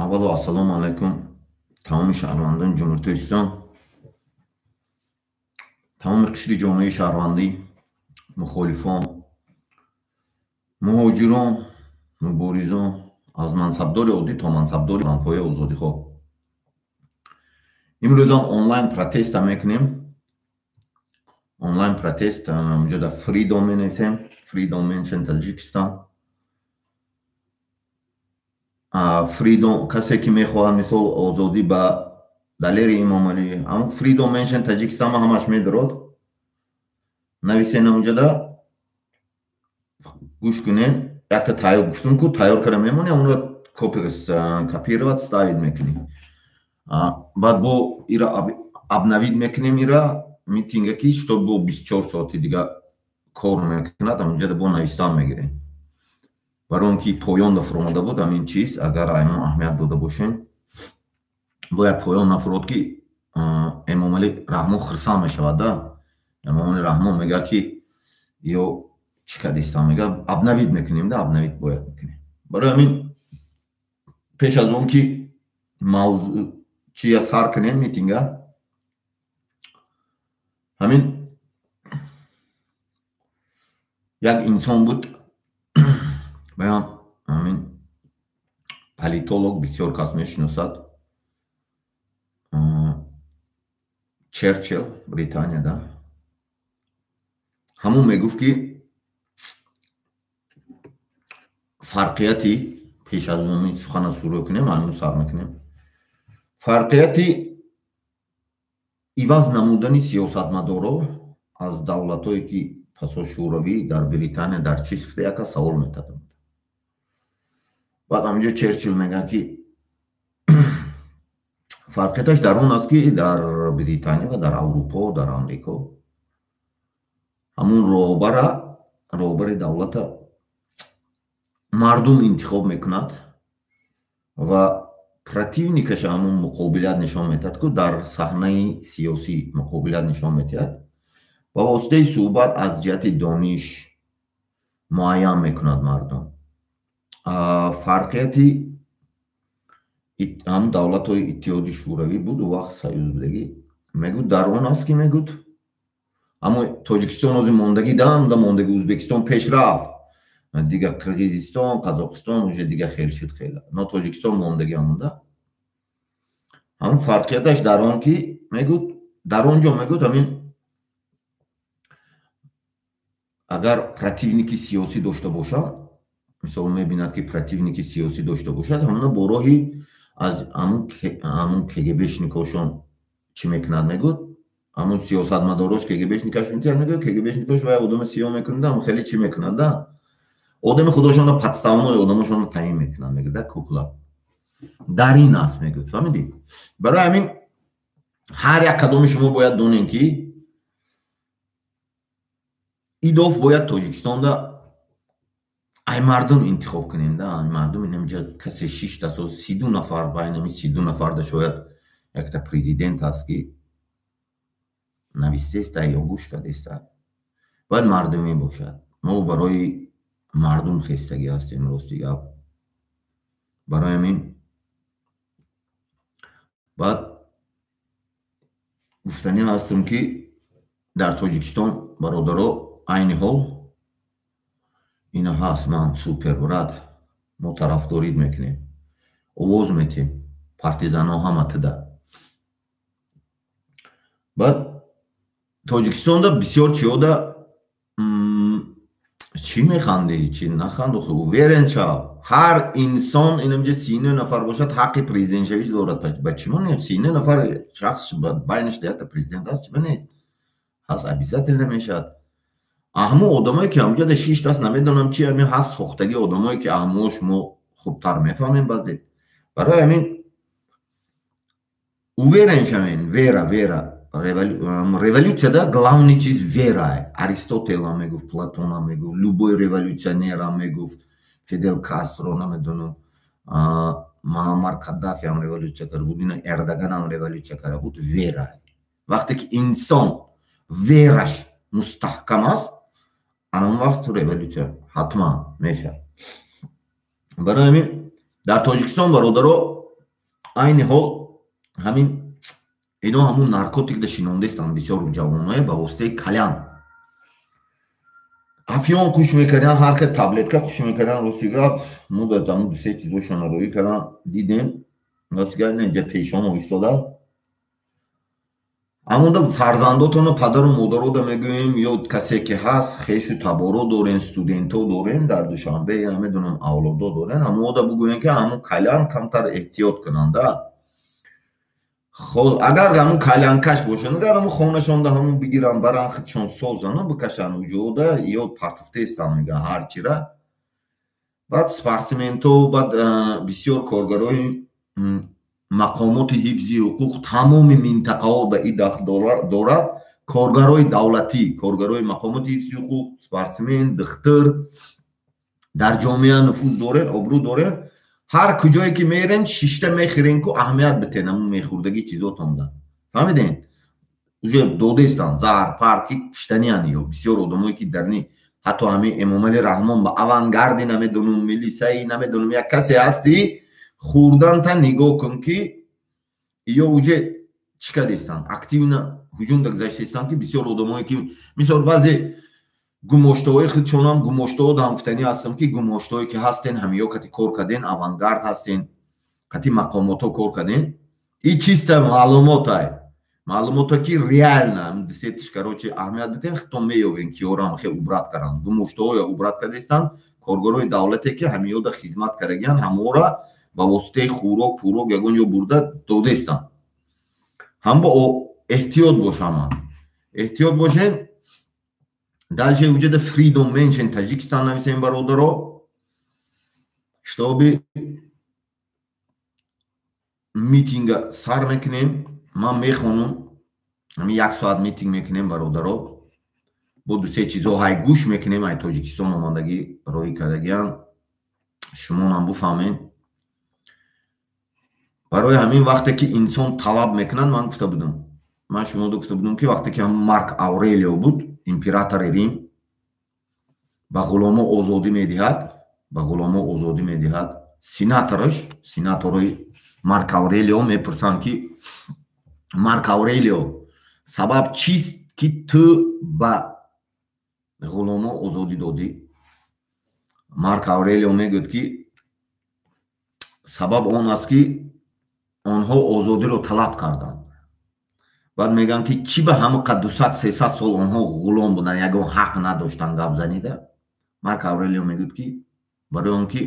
Avvalo assalomu alaykum. Tamom shahrvandon Jumhuriyat tamom qishri jomae shahrvandi mukholifon muhojirон муборизон аз мансабдори оддӣ то мансабдори манфои озодихоҳ имрӯзам онлайн протеста мекунем. Онлайн протест онҷо дар Freedom менависем. Freedom Mention Таҷикистон. Freedom касе ки мехоҳад мисол озодӣ ба далери Имомалӣ ҳамон Freedom Mention Таҷикистон ма ҳамаш медорад. нависен онҷода гӯш кунен. Якта тайёр гуфтум ку тайёр карда мемонӣ онро копировать ставид мекунӣ. баъд бо ира обновид мекунем ира митинга ки чтоб бо 24 соати дига кор мекунад онҷода бо навистан мегирем. барои он ки поён нафуромада буд ҳамин чиз агар аймон аҳамият дода бошем бояд поён нафурод ки Эмомалӣ Раҳмон хирсан мешавад да. Эмомалӣ Раҳмон мегӯяд ки ё чӣ кардистан мегӯяд обновид мекунем да обновид бояд мекунем. барои ҳамин пеш аз он ки мавзӯъ чия сар кунем митинга ҳамин як инсон буд баён ҳамин политолог бисёр кас мешиносад Черчилл Британия да ҳамон мегуфт ки фарқияти пеш аз он сухана шурӯъ кунем ҳамин сар мекунем фарқияти иваз намудани сиёсатмадоро аз давлатое ки пасошӯравӣ дар Британия дар чӣ сифата яка савол метаданд. баъд ҳаминҷо Черчилл мегӯяд ки фарқияташ дар он аст ки дар Британия ва дар Аврупо дар Амрико ҳамон роҳбари давлата мардум интихоб мекунад ва противникаш ҳамон муқобилат нишон медиҳад ку дар саҳнаи сиёсӣ муқобилат нишон медиҳад ба воситаи суҳбат аз ҷиҳати дониш муайян мекунад мардум. фарқияти ҳам давлатҳои иттиҳоди шӯравӣ буд у вақт союзбудагӣ мегӯд дар он аст ки мегӯд аммо Тоҷикистон ҳозир мондагӣ да мондагӣ Ӯзбекистон пеш рафт дига Қирғизистон Қазоқистон уже дига хел шуд хела но Тоҷикистон мондагӣ монда. ҳамон фарқияташ дар он ки мегӯд дар он ҷо мегӯд ҳамин агар противники сиёсӣ дошта бошад мисол мебинад ки противники сиёсӣ дошта бошад ҳамона бо роҳи аз ҳамон КГБшникошон чӣ мекунад мегӯд ҳамон сиёсатмадорош КГБшникаш мекунад мегӯд КГБшникош вай одами сиёҳ мекунад ҳам хеле чӣ мекунад да одами худошонро подставнои одамошонро таъин мекунад мегӯд да кукла дар ин аст мегӯд фаҳмидӣ. барои ҳамин ҳар як кадоми шумо бояд донем ки идоф бояд Тоҷикистонда ай мардум интихоб кунем да ай мардум инамҷа касе 6 сол 32 нафар байнами 32 нафарда шояд якта президент аст ки навистеста ё гӯш кардеста бояд мардумӣ бошад. мо барои мардум хестагӣ ҳастем рости гап. барои ҳамин баъд гуфтанӣ ҳастм ки дар Тоҷикистон бародаро айни ҳол ина ҳаст ман супер брат мо тарафдорид мекунем овоз метем партизанҳо ҳама туда. баъд Тоҷикистонда бисёр чиёда чӣ механдӣ чӣ наханду уверен шав ҳар инсон инамҷа 39 нафар бошад ҳаққи президентшавӣ дорад. ба чима не 39 нафар шахс байнаш якта президент аст чима нест ҳаст обязательно мешавад. аҳмо одамое ки ҳамҷода 6 аст намедонам чи ҳамин ҳаст сохтагӣ одамое ки аҳмош мо хубтар мефаҳмем баъзе. барои ҳамин уверен шавен вера революцияда главный чиз вера. Аристотел ҳам мегуфт Платон ҳам мегуфт любой революционер ҳам мегуфт Фидел Кастро намедонам Муаммар Каддафи ҳам революция карда буд ина Эрдоган ҳам революция карда буд вера. вақте ки инсон вераш мустаҳкам аст ана он вақт революция ҳатман мешавад. барои ҳамин дар Тоҷикистон бародаро айни ҳол ҳамин ино ҳамун наркотикда шинондастанд бисёр ҷавонҳое ба воситаи калян афён куш мекарданд, ҳар хел таблетка куш мекарданд. рости гап муддат ҳамун ду се чизошон рӯӣ карданд, дидем рости гап инҷа пешона истода. ҳамунда фарзандотону падару модарода мегӯем ё касе ки ҳаст хешу таборо дорем, студентҳо дорем, дар душанбе намедонам авлодо дорем, ҳамода бугӯем ки ҳамун калян камтар эҳтиёт кунанда. агар ҳамун каляnkаш бошанд, агар ҳамун хонашонда ҳамун бигиранд баранд худшон созанд бикашанд уҷода ё партуфтестам мега ҳарчира. баъд спортсменто, баъд бисёр коргарои мақомоти ҳифзи ҳуқуқ тамоми минтақаҳо ба ин дахл дорад. коргарои давлатӣ, коргарои мақомоти ҳифзи ҳуқуқ, спортсмен, духтур дар ҷомеа нуфуз дорен, обрӯ дорен. ҳар куҷое ки мерен шишта мехӯрен ку аҳамият битен ҳамун мехӯрдаги чизотонда. фаҳмиден? уже додестанд заҳр парки киштаниан ё бисёр одамое ки дар ни ҳатто ҳамин эмомали раҳмон ба авангарди намедонам милисаи намедонам як касе ҳасти хӯрданта нигоҳ кун ки ё уже чӣ кардестанд активна ҳуҷумда гузаштестанд ки бисёр одамое ки мисол баъзе гумоштаҳои худшонам гумоштаҳо дамгуфтанӣ ҳастам ки гумоштаҳое ки ҳастен ҳамиё кати кор карден авангард ҳастен кати мақомотҳо кор карден. ин чиста маълумотай маълумото ки реально десетишкарочи аҳамият битен хитон меёвен ки ёрам хел убрат карданд гумоштаҳоя убрат кардестанд коргарои давлате ки ҳамиёда хизмат кардагиянд ҳамора ба воситаи хӯрок пӯрок ягон ё бурда додестанд. ҳам ба эҳтиёт бошам, эҳтиёт бошем. дальше вуҷуда Freedom Mention Таҷикистан нависем бародаро. штоби митинга сар мекунем. ман мехонам ҳамин 1 соат митинг мекунем бародаро. бо ду се чизо ҳай гӯш мекунем, ай Тоҷикистон омадагӣ роҳӣ кардагиян шумонам буфаҳмем. барои ҳамин вақте ки инсон талаб мекунад, ман гуфта будам, ман шумода гуфта будам ки вақте ки ҳамун Марк Аврелио буд, императори Рим, ба ғуломо озодӣ медиҳад, ба ғуломо озодӣ медиҳад. сенаторои Марк Аврелио мепурсанд ки Марк Аврелио сабаб чист ки ту ба ғуломо озодӣ додӣ? Марк Аврелио мегӯяд ки сабаб он аст ки онҳо озодиро талаб карданд. баъд мегӯянд ки чӣ ба ҳамин қад 200-300 сол онҳо ғулом буданд, ягон ҳақ надоштанд гап занида? Марк Аврелио мегӯяд ки барои он ки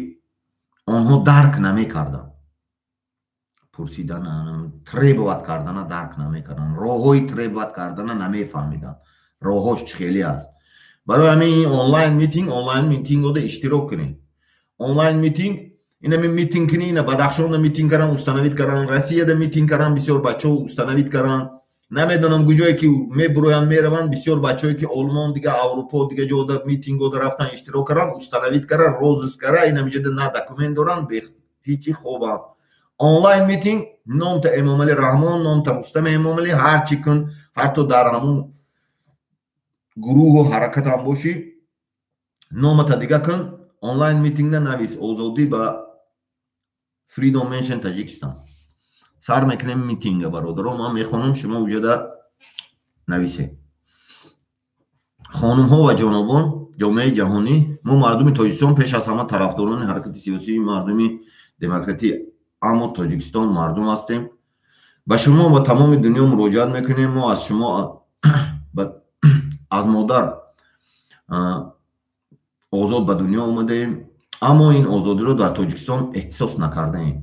онҳо дарк намекарданд, пурсидана требоват кардана дарк намекарданд, роҳҳои требоват кардана намефаҳмиданд, роҳҳош чӣ хеле аст. барои ҳамин онлайн митингода иштирок кунем. онлайн митинг ина митинг кунӣ, ина Бадахшонда митинг карданд, установид карданд, Россияда митинг карданд, бисёр бачаҳо установид карданд. намедонам куҷое ки мебуроянд мераванд, бисёр бачаҳое ки олмон дига аврупо дига ҷода митингода рафтанд иштирок карданд, установид карданд, розис карданд, ина миҷода на документ доранд, ҳичи хобанд. онлайн митинг номта Эмомалӣ Раҳмон, номта Рустами Эмомалӣ, ҳарчи кун, ҳатто дар ҳамун гурӯҳу ҳаракатам бошӣ, номата дига кун, онлайн митингда навис озодӣ ба Freedom Mention Таҷикистан. сар мекунем митинга бародаро. ман мехонам шумо уҷада нависе. хонумҳо ва ҷонобон, ҷомеаи ҷаҳонӣ, мо мардуми Тоҷикистон пеш аз ҳама тарафдорони ҳаракати сиёсии мардуми демократии аммо Тоҷикистон мардум ҳастем. ба шумо ва тамоми дунё муроҷиат мекунем. мо аз шумо аз модар озод ба дунё омадаем, аммо ин озодиро дар Тоҷикистон эҳсос накардаем.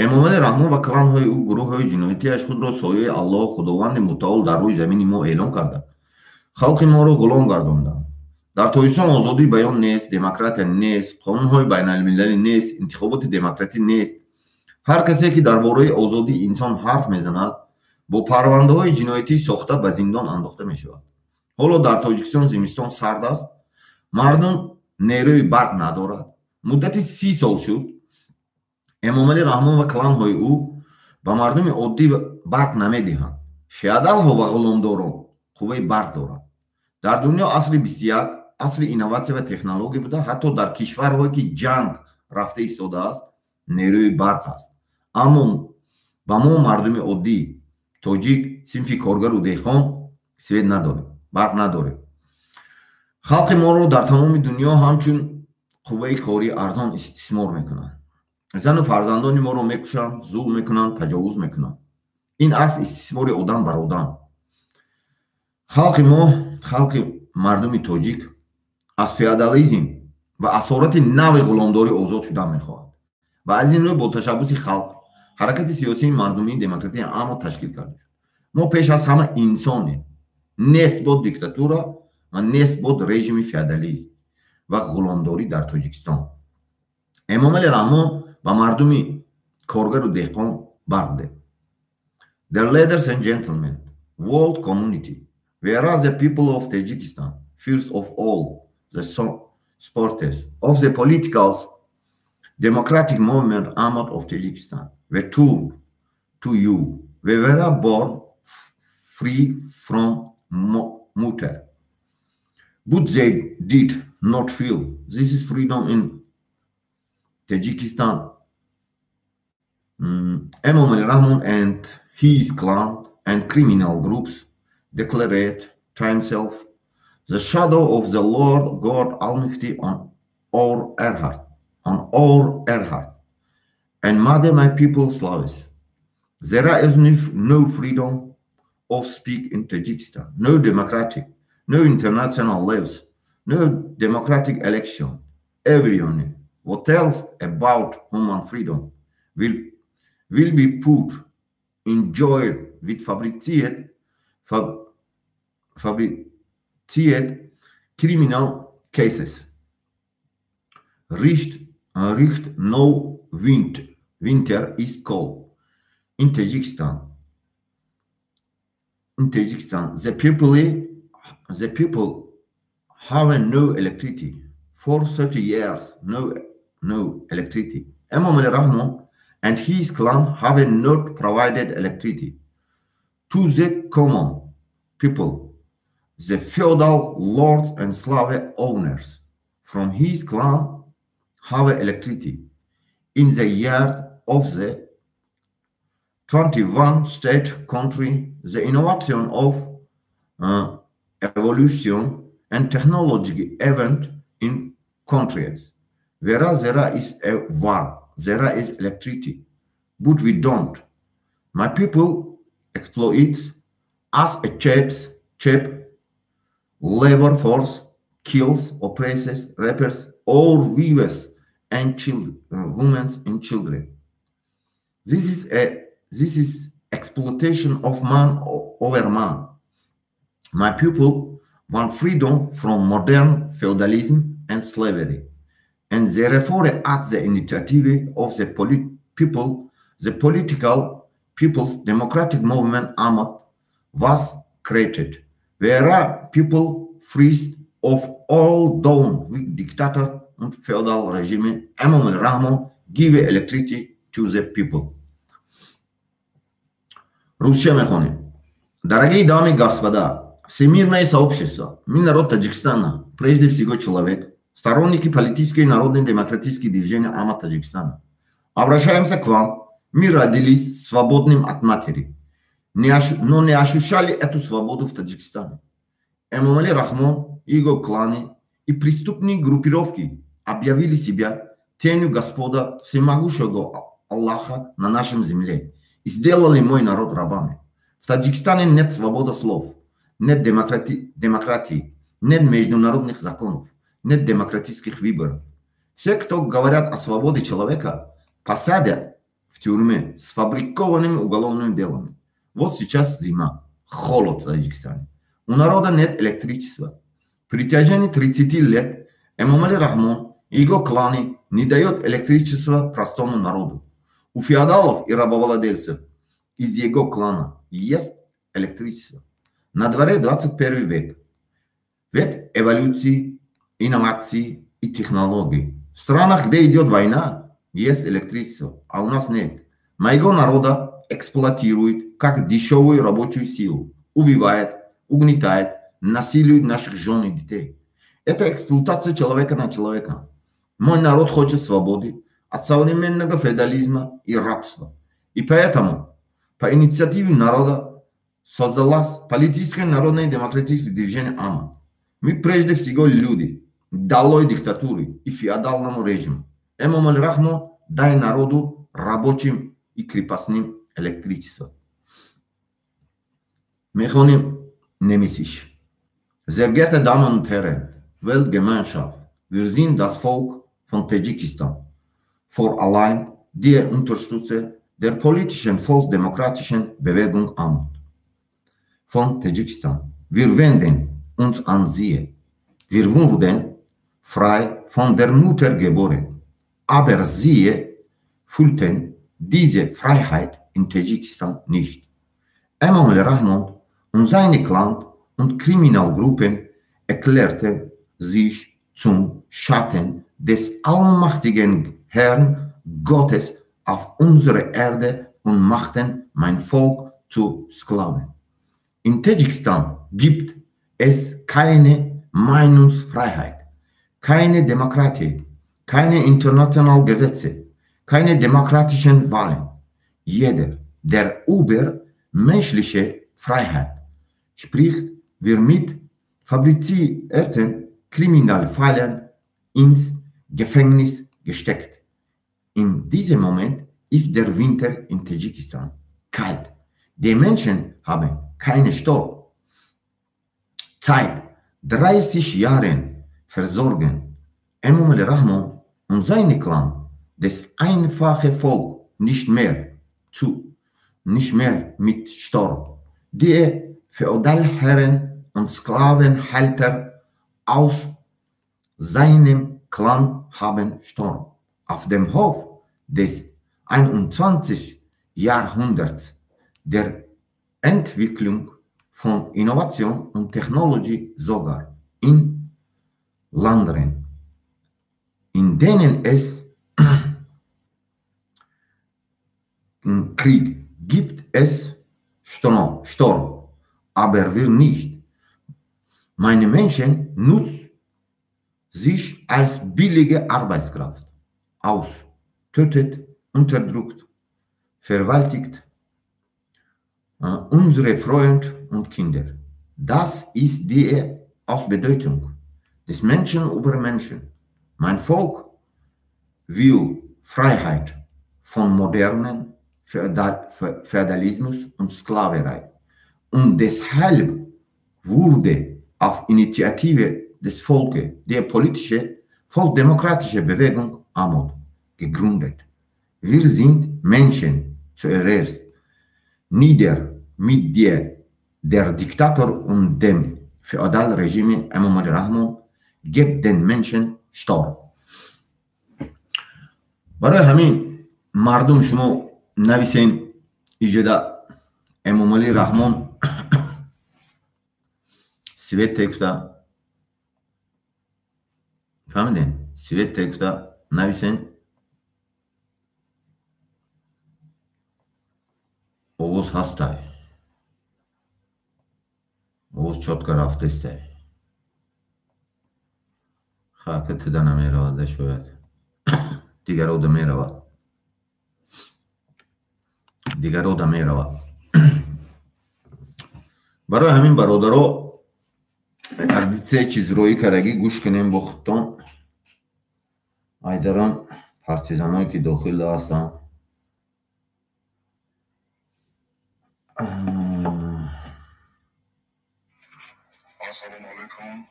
Эмомалӣ Раҳмон ва кланҳои ӯ гурӯҳҳои ҷиноятиаш худро сояи Аллоҳ Худованди мутаол дар рӯи замини мо эълон карда халқи моро ғулом гардонданд. дар Тоҷикистон озодии баён нест, демократия нест, қонунҳои байналмилалӣ нест, интихоботи демократӣ нест. ҳар касе ки дар бораи озодии инсон ҳарф мезанад, бо парвандаҳои ҷиноятӣ сохта ба зиндон андохта мешавад. ҳоло дар Тоҷикистон зимистон сард аст, мардум нерӯи барқ надорад. муддати 30 сол шуд Эмомалӣ Раҳмон ва кланҳои ӯ ба мардуми оддӣ барқ намедиҳанд. феодалҳо ва ғуломдорон қувваи барқ доранд. дар дунё асри 21 асри инноватсия ва технология буда, ҳатто дар кишварҳое ки ҷанг рафта истодааст, нерӯи барқ аст. аммо ва мо мардуми оддӣ тоҷик синфи коргару деҳқон свет надорем, барқ надорем. халқи моро дар тамоми дунё ҳамчун қувваи корӣ арзон истисмор мекунанд. зану фарзандони моро мекушанд, зулм мекунанд, таҷовуз мекунанд. ин аст истисмори одам бар одам. халқи мо, халқи мардуми тоҷик аз феодализм ва асорати нави ғуломдорӣ озод шудан мехоҳад ва аз ин рӯ бо ташаббуси халқ ҳаракати сиёсии мардумии демократии амо ташкил карда шуд. мо пеш аз ҳама инсонем, нест бод диктатура ва нест бод режими феодализм ва ғуломдорӣ дар Тоҷикистон. Эмомали Раҳмон ба мардуми коргару деҳқон барқ дед. Dear ladies and gentlemen, world community, whereas the people of Tajikistan, first of all, the supporters of the political democratic movement Ahmad of Tajikistan, were told to you, we were born free from mutter. But they did not feel this is freedom in Tajikistan. Emomali Rahmon and his clan and criminal groups declared to himself, the shadow of the Lord God Almighty on our heart, and mother my people slaves. There is no freedom of speech in Tajikistan, no democratic, no international lives, no democratic election. Everyone what tells about human freedom will be put in jail with fabricated criminal cases. Richt no winter is cold. In Tajikistan, the people have no electricity. For 30 years, no electricity. Emomali Rahmon and his clan have not provided electricity to the common people, the feudal lords and slave owners from his clan have electricity. In the year of the 21 state country, the innovation of evolution and technology event in countries. Whereas there is a war, there is electricity, but we don't. My people exploits as a cheap labor force, kills, oppresses, rapes, or weavers and women and children. This is exploitation of man over man. My people want freedom from modern feudalism and slavery, and therefore at the initiative of the political people's democratic movement Ahmad was created, where people freed of all down with dictator and feudal regime. Emomali Rahmon give electricity to the people. Русча мехоним. Дорогие дамы и господа, всемирное сообщество, мы народ Таджикистана, прежде всего человек, сторонники политической и народной демократической движения Ahmad Таджикистана. Обращаемся к вам. Мы родились свободным от матери, но не ощущали эту свободу в Таджикистане. Эмомали Рахмон, его кланы и преступные группировки объявили себя тенью Господа всемогущего Аллаха на нашем земле и сделали мой народ рабами. В Таджикистане нет свободы слов, нет демократии, нет международных законов, нет демократических выборов. Все, кто говорят о свободе человека, посадят в тюрьме с фабрикованными уголовными делами. Вот сейчас зима, холод в Таджикистане. У народа нет электричества. При течении 30 лет Эмомали Рахмон и его кланы не дают электричество простому народу. У феодалов и рабовладельцев из его клана есть электричество. На дворе 21 век. Век эволюции, инноваций и технологий. В странах, где идет война, есть электричество, а у нас нет. Моего народа эксплуатирует как дешевую рабочую силу, убивает, угнетает, насилует наших жен и детей. Это эксплуатация человека на человека. Мой народ хочет свободы от современного феодализма и рабства. И поэтому По инициативе народа создалась политическое народное демократическое движение АМА. Мы прежде всего люди, долой диктатуры и феодальному режиму. Эмомали Рахмон, дай народу, рабочим и крепостным электричество. Мехоним Немесиш. Sehr geehrte Damen und Herren, Weltgemeinschaft, wir sind das Volk von Tadschikistan. Vor allem die Unterstützer der politischen volksdemokratischen Bewegung an. Von Tadschikistan. Wir wenden uns an sie. Wir wurden frei von der Mutter geboren. Aber sie fühlten diese Freiheit in Tadschikistan nicht. Emomali Rahmon und seine Clan und Kriminalgruppen erklärten sich zum Schatten des allmächtigen Herrn Gottes auf unserer Erde und machten mein Volk zu Sklaven. In Tadschikistan gibt es keine Meinungsfreiheit, keine Demokratie, keine internationalen Gesetze, keine demokratischen Wahlen. Jeder, der über menschliche Freiheit spricht, wird mit fabrizierten Kriminalfällen ins Gefängnis gesteckt. In diesem Moment ist der Winter in Tadschikistan kalt. Die Menschen haben keine Stau. Seit 30 Jahren versorgen Emomali Rahmon und seine Clan das einfache Volk nicht mehr mit Stau. Die Feudalherren und Sklavenhalter aus seinem Clan haben Sturm. Auf dem Hof des 21. Jahrhunderts der Entwicklung von Innovation und Technologie sogar in Ländern, in denen es im Krieg gibt es Sturm, aber wir nicht. Meine Menschen nutzen sich als billige Arbeitskraft aus, tötet, unterdrückt, vergewaltigt unsere Freunde und Kinder. Das ist die Ausbeutung des Menschen über Menschen. Mein Volk will Freiheit von modernen Feudalismus und Sklaverei. Und deshalb wurde auf Initiative des Volkes die politische, volksdemokratische Bewegung AMOD gegründet. Wir sind Menschen zuerst, nieder mit der Diktator und dem Feudalregime Emomali Rahmon gibt den Menschen Stau. برای همین مردم شما نویسین ایجادا امامعلی رحمان سویت تکستا فهمیدین؟ سویت تکستا نویسین اوز هستای اوز چوتکا رفتسته خاکت دانه میرود شاید دیگر او میرود برای همین برادرها اگر سه چیز روی کرگی گوش کنیم با خودتان ایدران پارتیزانایی که داخل هستن السلام علیکم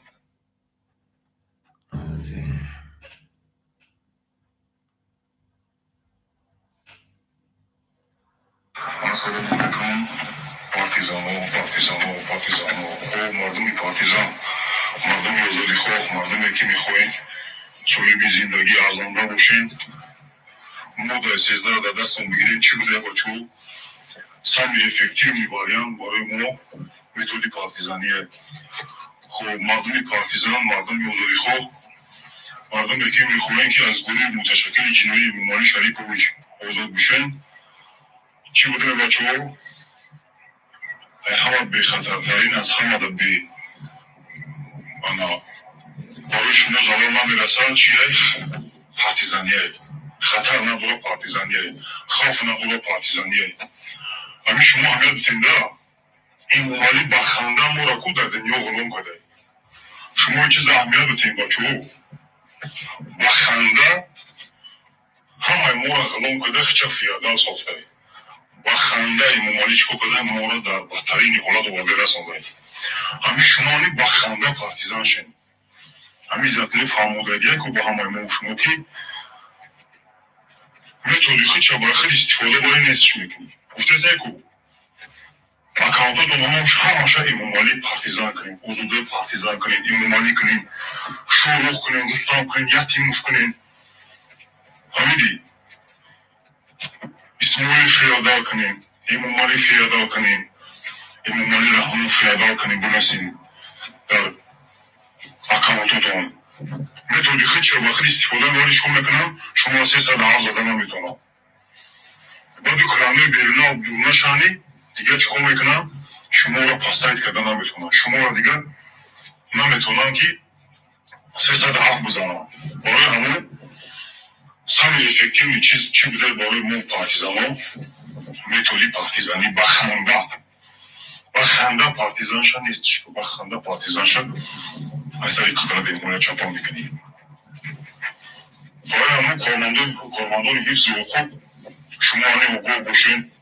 السلام علیکم پارتیزانو خب مردمی پارتیزان مردم آزادی خواه مردمی که میخواین صاحب زندگی ارزنده باشین ما در 13 در دستون بگیرین چی بوده بچو سمی افکتیوی واریانت برای ما متدی پارتیزانیه خب مردمی پارتیزان مردمی آزادی خواه مردمی که میخواین که از گروه متشکل جنایی بیماری شریف آزاد بشن چی بوده بچه ها؟ همه به خطرترین از همه در به برای شما زمان نمیرسن چیه؟ پارتیزانیه خطر نداره پارتیزانیه خوف نداره پارتیزانیه همین شما همه بتینده این ممالی با خنده ما را کو در دنیا غلام کرده. شما چیز اهمیت بتین بچه با خنده همه ما را غلام کرده خچه فیاده ساخته. با خنده این ممالی چکو کرده ما را در بدترین حالت واقع رسانده. همین شما با خنده پارتیزان شین. همین ذاتلی فهمودگیه که با همه ما و شما که متودی خچه برای خیلی استفاده باید نیستش میکنی. گفته زیکو اکاونتات ما همشه این ممالی پارتیزان کنیم، حضوده پارتیزان کنیم، این ممالی کنیم، شروع کنیم، رستم کنیم، یتیموف کنیم. همیدی اسمولی فیاده کنیم، این ممالی فیاده کنیم، این ممالی را همون فیاده کنیم بنسیم در اکاونتاتون. متودی خیلی با خیلی استفاده باید شما میکنم، شما 300 زدن نمیتونم. بعد کرانه بیرونه و دونه شانی دیگه چکو میکنم شما را پاسایت کردن نمیتونم. شما را دیگه نمیتونم که 307 بزنم. برای همون سمی افکتیوی چیز چی بوده برای مو پارتیزان متودی پارتیزانی با خنده پارتیزان شد نیستش که با خنده پارتیزان شد ایسایی قطره دیمونه چپا میکنیم. برای همون کارمندان حفظ حقوق شما هنه حقوق باشین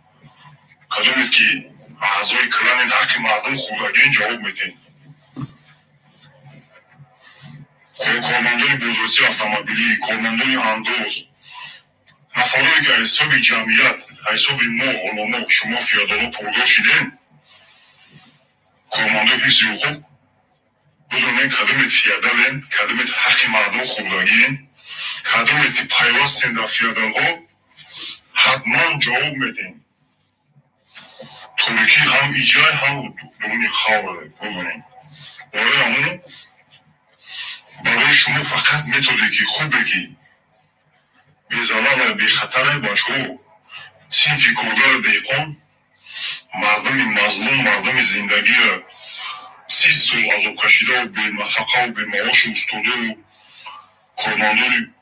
کدومید که اعضای کلان حق مردم خودگین جواب میتین. کارمندان بازرسی اتومبیلی، کارمندان اندوز، نفرایی که حساب جمعیت، حساب ما علما شما فیادالا پردا شدین، کارمندان حفظ حقوق بدونین کدومید فیادالین، کدومید حق مردم خودگین، کدومید پیوستین در فیادالها حتما جواب میتین. طوری که هم ایجای هم درونی خواه بمونین. برای همون برای شما فقط متودی که خوبه که بی زلال بی خطره باشه سینفی کردار دیقان مردم مظلوم مردم زندگی 30 سال عذاب کشیده و بی نفقه و بی معاش استاده و کارمندان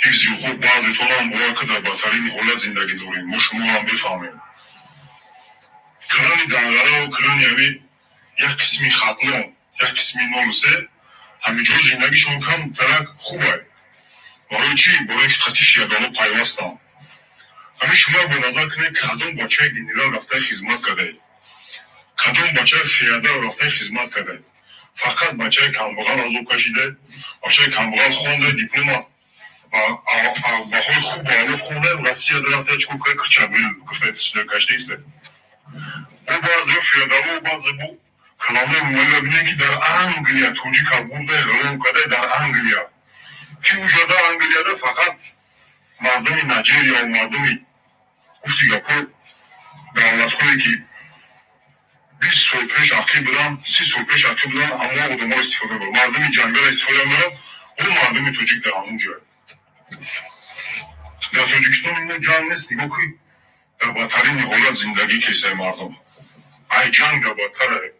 حفظ حقوق بعضیتون هم باید که در بدترین حالت زندگی دارین. ما شما هم بفهمیم کلانی دنگره و کلانی همی یک قسمی ختنه یک قسمی نالوسه همینجور زندگی شما کم ترک خوبه. برای چی؟ برای که خطیش یادالا پیوستم. همین شما به نظر کنید کدوم بچه گنرال رفته خدمت کرده، کدوم بچه فیاده رفته خدمت کرده. فقط بچه کمبغل عذاب کشیده، بچه کمبغل خونده دیپلم باهای خوب بالا خونده رفتی رفته چکو که کچابیل گفته کشته ایسته. او بعضی فیاده و بعضی بو کلامه مولا بینه که در انگلیا توجی کبورده غلام کده در انگلیا که وجوده انگلیا ده فقط مردم نجیریا و مردم گفتی گپو دولت خوی که 20 سال پیش عقیب بودن 30 سال پیش عقیب بودن اما آدم ها استفاده بود مردم جنگل استفاده میرد اون مردم توجیک در همون جای در توجیکستان اینو جنگ نیست دیگه که در بدترین حالت زندگی کیسه مردم ای جنگ در بدتره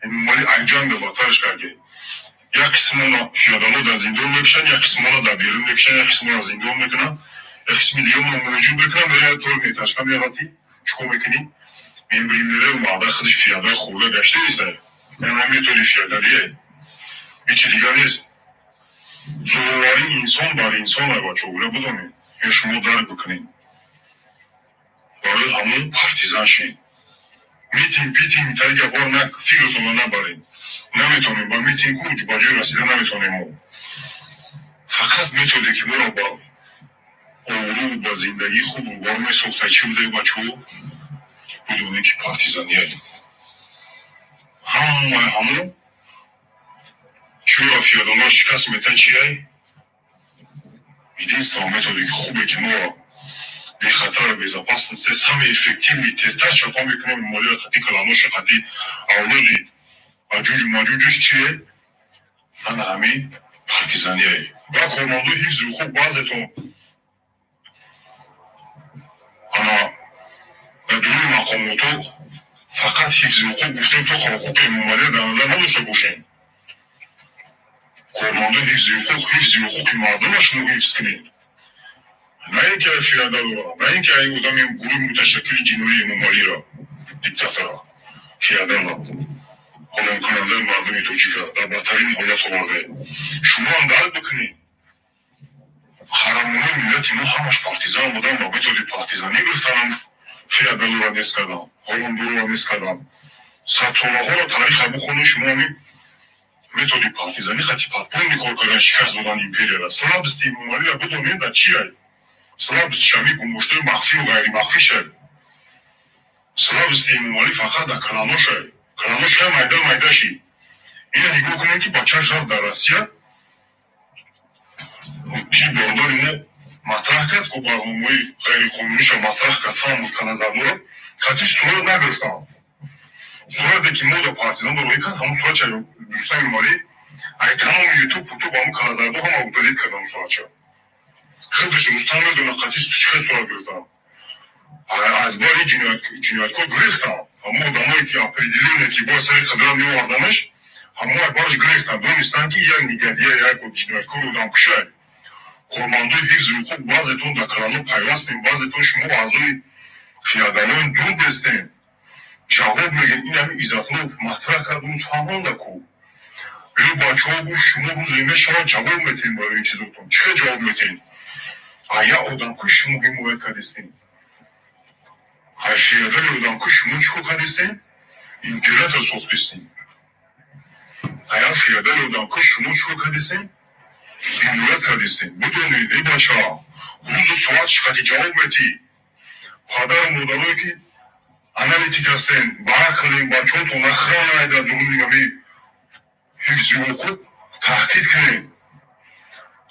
مالی انجام باترش کرده. یک قسمونا فیادالو در زندون میکشن، یک قسمونا در بیرون میکشن، یک قسمونا زندون میکنن، یک قسمی دیگه موجود بکنن برای طور میتشکم یقاتی چکو میکنی؟ این بریمیره و معده خودش فیاده خورده گشته ایسه. این همین طوری فیادالیه. هیچی دیگه نیست. زورواری انسان بر انسان های بچه اوله بدونین. یا شما درک بکنین. برای همون پارتیزان شین. میتین میتاری که بار نک فکرتون رو نبارین نمیتونیم با میتین کوچ با جای رسیده نمیتونیم فقط میتونی که برو با اورو با زندگی خوب و با میسوخته چی بوده بچه بدونی که پارتیزانی هایی همون چوی افیادالا شکست میتن چی هایی میدین سا میتونی که خوبه که ما بی خطر безопасности самый эффективный тестер чапа میکنیم مالی خطی کلاموش خطی اولادی ماجوجش چیه؟ من همین پارتیزانی هایی و کارماندو حفظ حقوق بعضتون انا در دونی مقاماتو فقط حفظ حقوق گفتیم تو حقوق مالی در نظر نداشته باشین کارماندو حفظ حقوق مردم شما حفظ کنید نه اینکه فیادال را، نه اینکه این آدم گروه متشکل جنوری امامالی را، دیکتاتور را، فیادال را، حالا کننده مردم توجیه را در بدترین حالت آورده. شما هم درک بکنید. خرمانه ملت ما همش پارتیزان بودن با متد پارتیزانی گرفتن فیادال را نیست کردن، هولندو را نیست کردن. سالها را تاریخ بخونید شما همین متد پارتیزانی خطی پاتپون کار کردن شکست دادن ایمپریا را. سلابستی امامالی را بدونید در چی است؟ سلابست شمی گمشته مخفی و غیر مخفی شد. سلابست امامالی فقط در کلانوش است. کلانوش هم میده شی. اینا نگاه کنید که بچه‌ش رفت در روسیه. کی باردار اینو مطرح کرد که برنامه‌های غیر قانونیش را مطرح کرد فهم کنازادورا خطیش صورت نگرفتن. صورتی که ما در پارتیزان رو کرد همون صورت چه دوستان امامالی ای تمام یوتیوب با همون کنازادو هم اپلود کردن صورت چه. خودش رستم میدونه خطیش چه صورت گرفتن. از باری جنایتکار گرفتن. همون آدمایی که اپریدیلونه که با سری قدرت می‌آوردنش همون بارش گرفتن. دونستان که یک نگهداری یک جنایتکار آدم کشه. کارمندای حفظ حقوق بعضیتون در کلانو پیوستین، بعضیتون شما اعضای فیادالان دور بستین. جواب میگن این همه عزت‌مند مطرح کرد روز فهمانده کو. این بچه‌ها گفت شما روز ایمه شما جواب میتین برای این چیزاتون. چه جواب میتین؟ آیا آدم که شما حمایت کردین؟ آیا فیادال آدم که شما چیکار کردین؟ اینترنت را ساختین. آیا فیادال آدم که شما چیکار کردین؟ حمایت کردین. بدونید ای بچه‌ها روز ساعت چقدر جواب میتی؟ پدر مادرایی که انالیتیک هستین باید بچه‌هاتون اخران در درون نمی حفظ حقوق تحقیق کنین.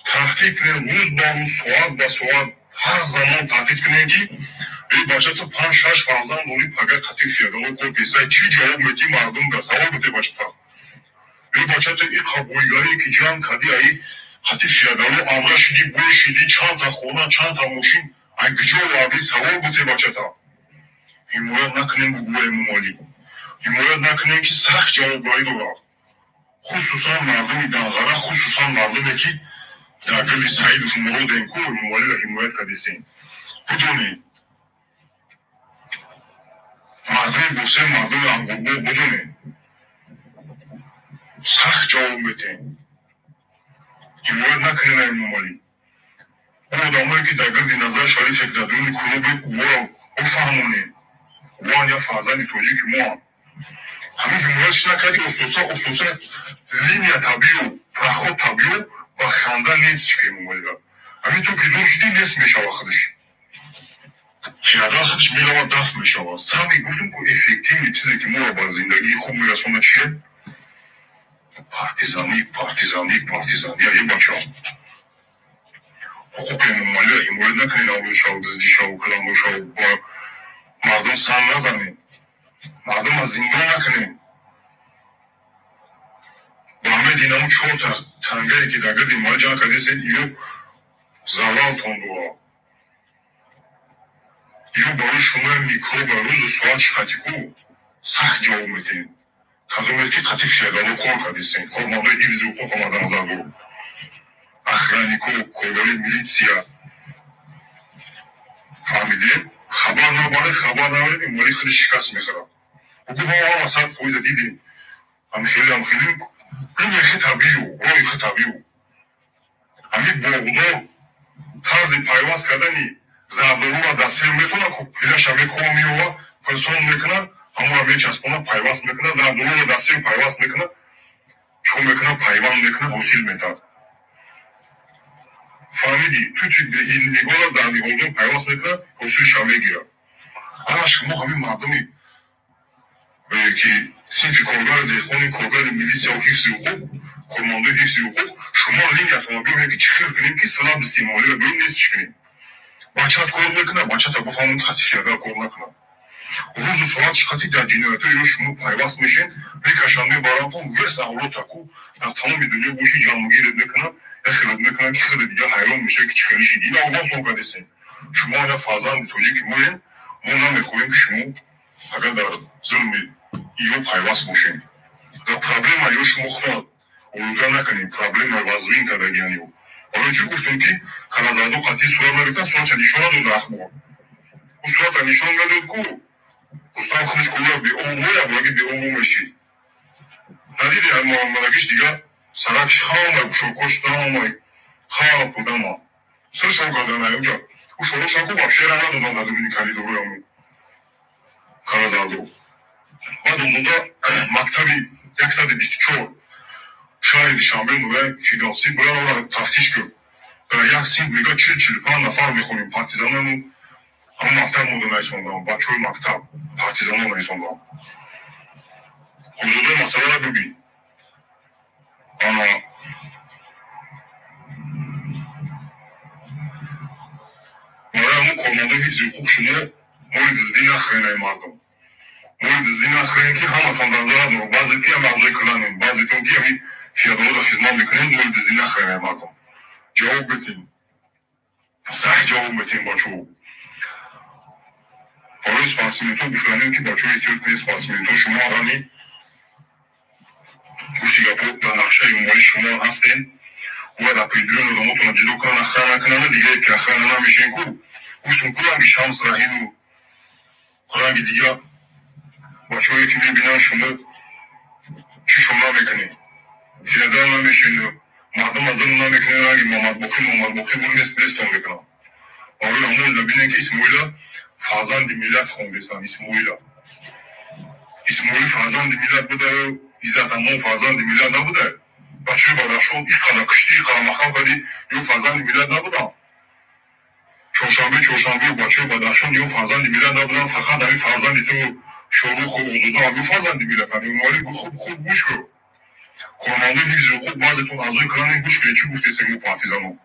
تحقیق کنین روز با روز ساعت با ساعت هر زمان تحقیق کنین که ای بچه تو 5-6 فرزند داری پگه خطی فیادال کو پیسای چی جواب میتی مردم در سوال بده بچه تا ای بچه تو این قبولگاری که جمع کردی ای خطی فیادال امره شدی بوی شدی چند تا خونه چند تا ماشین ای گجا وردی سوال بده بچه تا حمایت نکنیم به گروه امامالی. حمایت نکنیم که سخت جوابگاهی دارد. خصوصا مردم دنغره، خصوصا مردمی که در گل سعید و مراد اینکو امامالی را حمایت کردیسین. بدونید مردم بوسه مردم انگوبو بدونید سخت جواب میتین. حمایت نکنیم امامالی. اون آدمایی که در گل نظر شریف در درون کلوب او را بفهمونید. وان یا فرزند توجیه که ما همین حمایتش نکردی اصوصا لینیا طبیعی و پرخوب طبیعی و خنده نیست که امامالی را همین تو که دور شدی نیست میشوه خودش فیادال خودش میروه دفت میشوه سمی گفتم که افکتیو چیزی که ما را با زندگی خوب میرسونه چیه؟ پارتیزانی یه بچه ها حقوق امامالی را حمایت نکنین آول شو دزدی شو کلانگو شو با مردم سن نزنین مردم از زندان نکنین با همه دینمون 4 تنگهی که در گرد امامالی جمع کردیسین ایو زلال تندورا ایو برای شما میکروب روز ساعت شخطی کو سخت جواب میتین کدومید که خطی فیادالو کار کردیسین کارمانده حفظ حقوق آمدن زدو اخرانیکو کارگاری میلیتسیا فهمیدین؟ خبر نبارید امامالی خیلی شکست میخورد و گفت ها مثلا فویده دیدیم هم خیلی این یخی طبیعی همین باغدار طرز پیواز کردنی زردارو را در سیر میتونه که پیلش همه کار میوه پرسون میکنه همون همه چسبانه پیواز میکنه زردارو را در سیر پیواز میکنه چون میکنه پیوان میکنه حاصل میتاد فهمیدی تو نگاه را در نگاهدون پیواز میکنه حاصلش هم میگیره اما شما همین مردمی که سینفی کارگر دیخونی کارگر میلیسیا و حفظ حقوق کارمانده حفظ حقوق شما لینیتون بیایید که چخیر کنیم که سلابست امامالی را بیایید نیست چکنیم بچه‌ات کار میکنه بچه‌ت بفهمون خطی فیادال کار نکنه روز ساعت خطی در جنایت‌های رو شما پیوست میشین میکشن میبرن ورس اولاد تکو در تمام دنیا گوشی جمعگیرت میکنن اخیرت میکنن که خیلی دیگه حیران میشه که چخیلی شید این آغاز رو کردیسین شما یا فرزند توجیه که ما نمیخواهیم که شما اگر در ظلم ایو پیوست باشین در پرابلم ایو شما خود اولوگر نکنیم پرابلم وزوین کردگیانی حالا چی گفتم که خانزادو قطعی صورت نگرفتن صورت نشان داد اخبار او صورت نشان نداد کو استاد خودش کلا بی عمر ابراگی بی عمرشی ندیدی اما مالکش دیگه سرکش خامه شوکش دامای خام کدام سرشون کردن اونجا او شروع شکو بابشه را ندادن ندونی کلی دوره همون خانزادو بعد اوزودا مکتبی 124 شهر شنبه نوه فیدانسی باید را تفتیش کرد در یک سینگ میگه 40-45 نفر میخونیم پارتیزانانو همون مکتب موده نیسوندم بچه های مکتب پارتیزانانو نیسوندم اوزودا مسئله را ببین برای همون کارمانده هیچ زیوخوب شما موی دزدی نخرینه مردم موی دزدی نخرینه که همه تان دنزه ندارم بعضی که هم اغزای کلانیم بعضی تون که همی فیادالو دا خیزمان میکنیم موی دزدی نخرینه مردم جواب بتین صح جواب بتین بچه برای سپاسیمنتو گفتنیم که بچه های احتیاط کنید سپاسیمنتو شما آرانی گفتی گپو در نقشه ایمالی شما هستین و در پیدرون ادامتون جلو کنن اخرا نکنن دیگه که اخرا نمیشین کو گفتم کو رنگی شمس رهین و رنگی دیگه بچه هایی که میبینن شما چی شما میکنین فیادر نمیشین مردم از اون نمیکنین رنگی محمد بخی بون نیستون میکنن آره همون نبینن که اسمویلا فرزند ملت خوندستان اسمویل فرزند ملت بوده عزت امون فرزند ملت نبوده بچه بدخشان ایش قدر کشتی قدر مخم کردی یو فرزند ملت نبودن چهارشنبه بچه بدخشان یو فرزند ملت نبودن فقط همی فرزند تو شروع خوب اوزوده همی فرزند ملت همی مالی خوب گوش کن کارمانده حفظ خوب بعضتون ازای کلان گوش کنید چی گفته سیمو پارتیزانو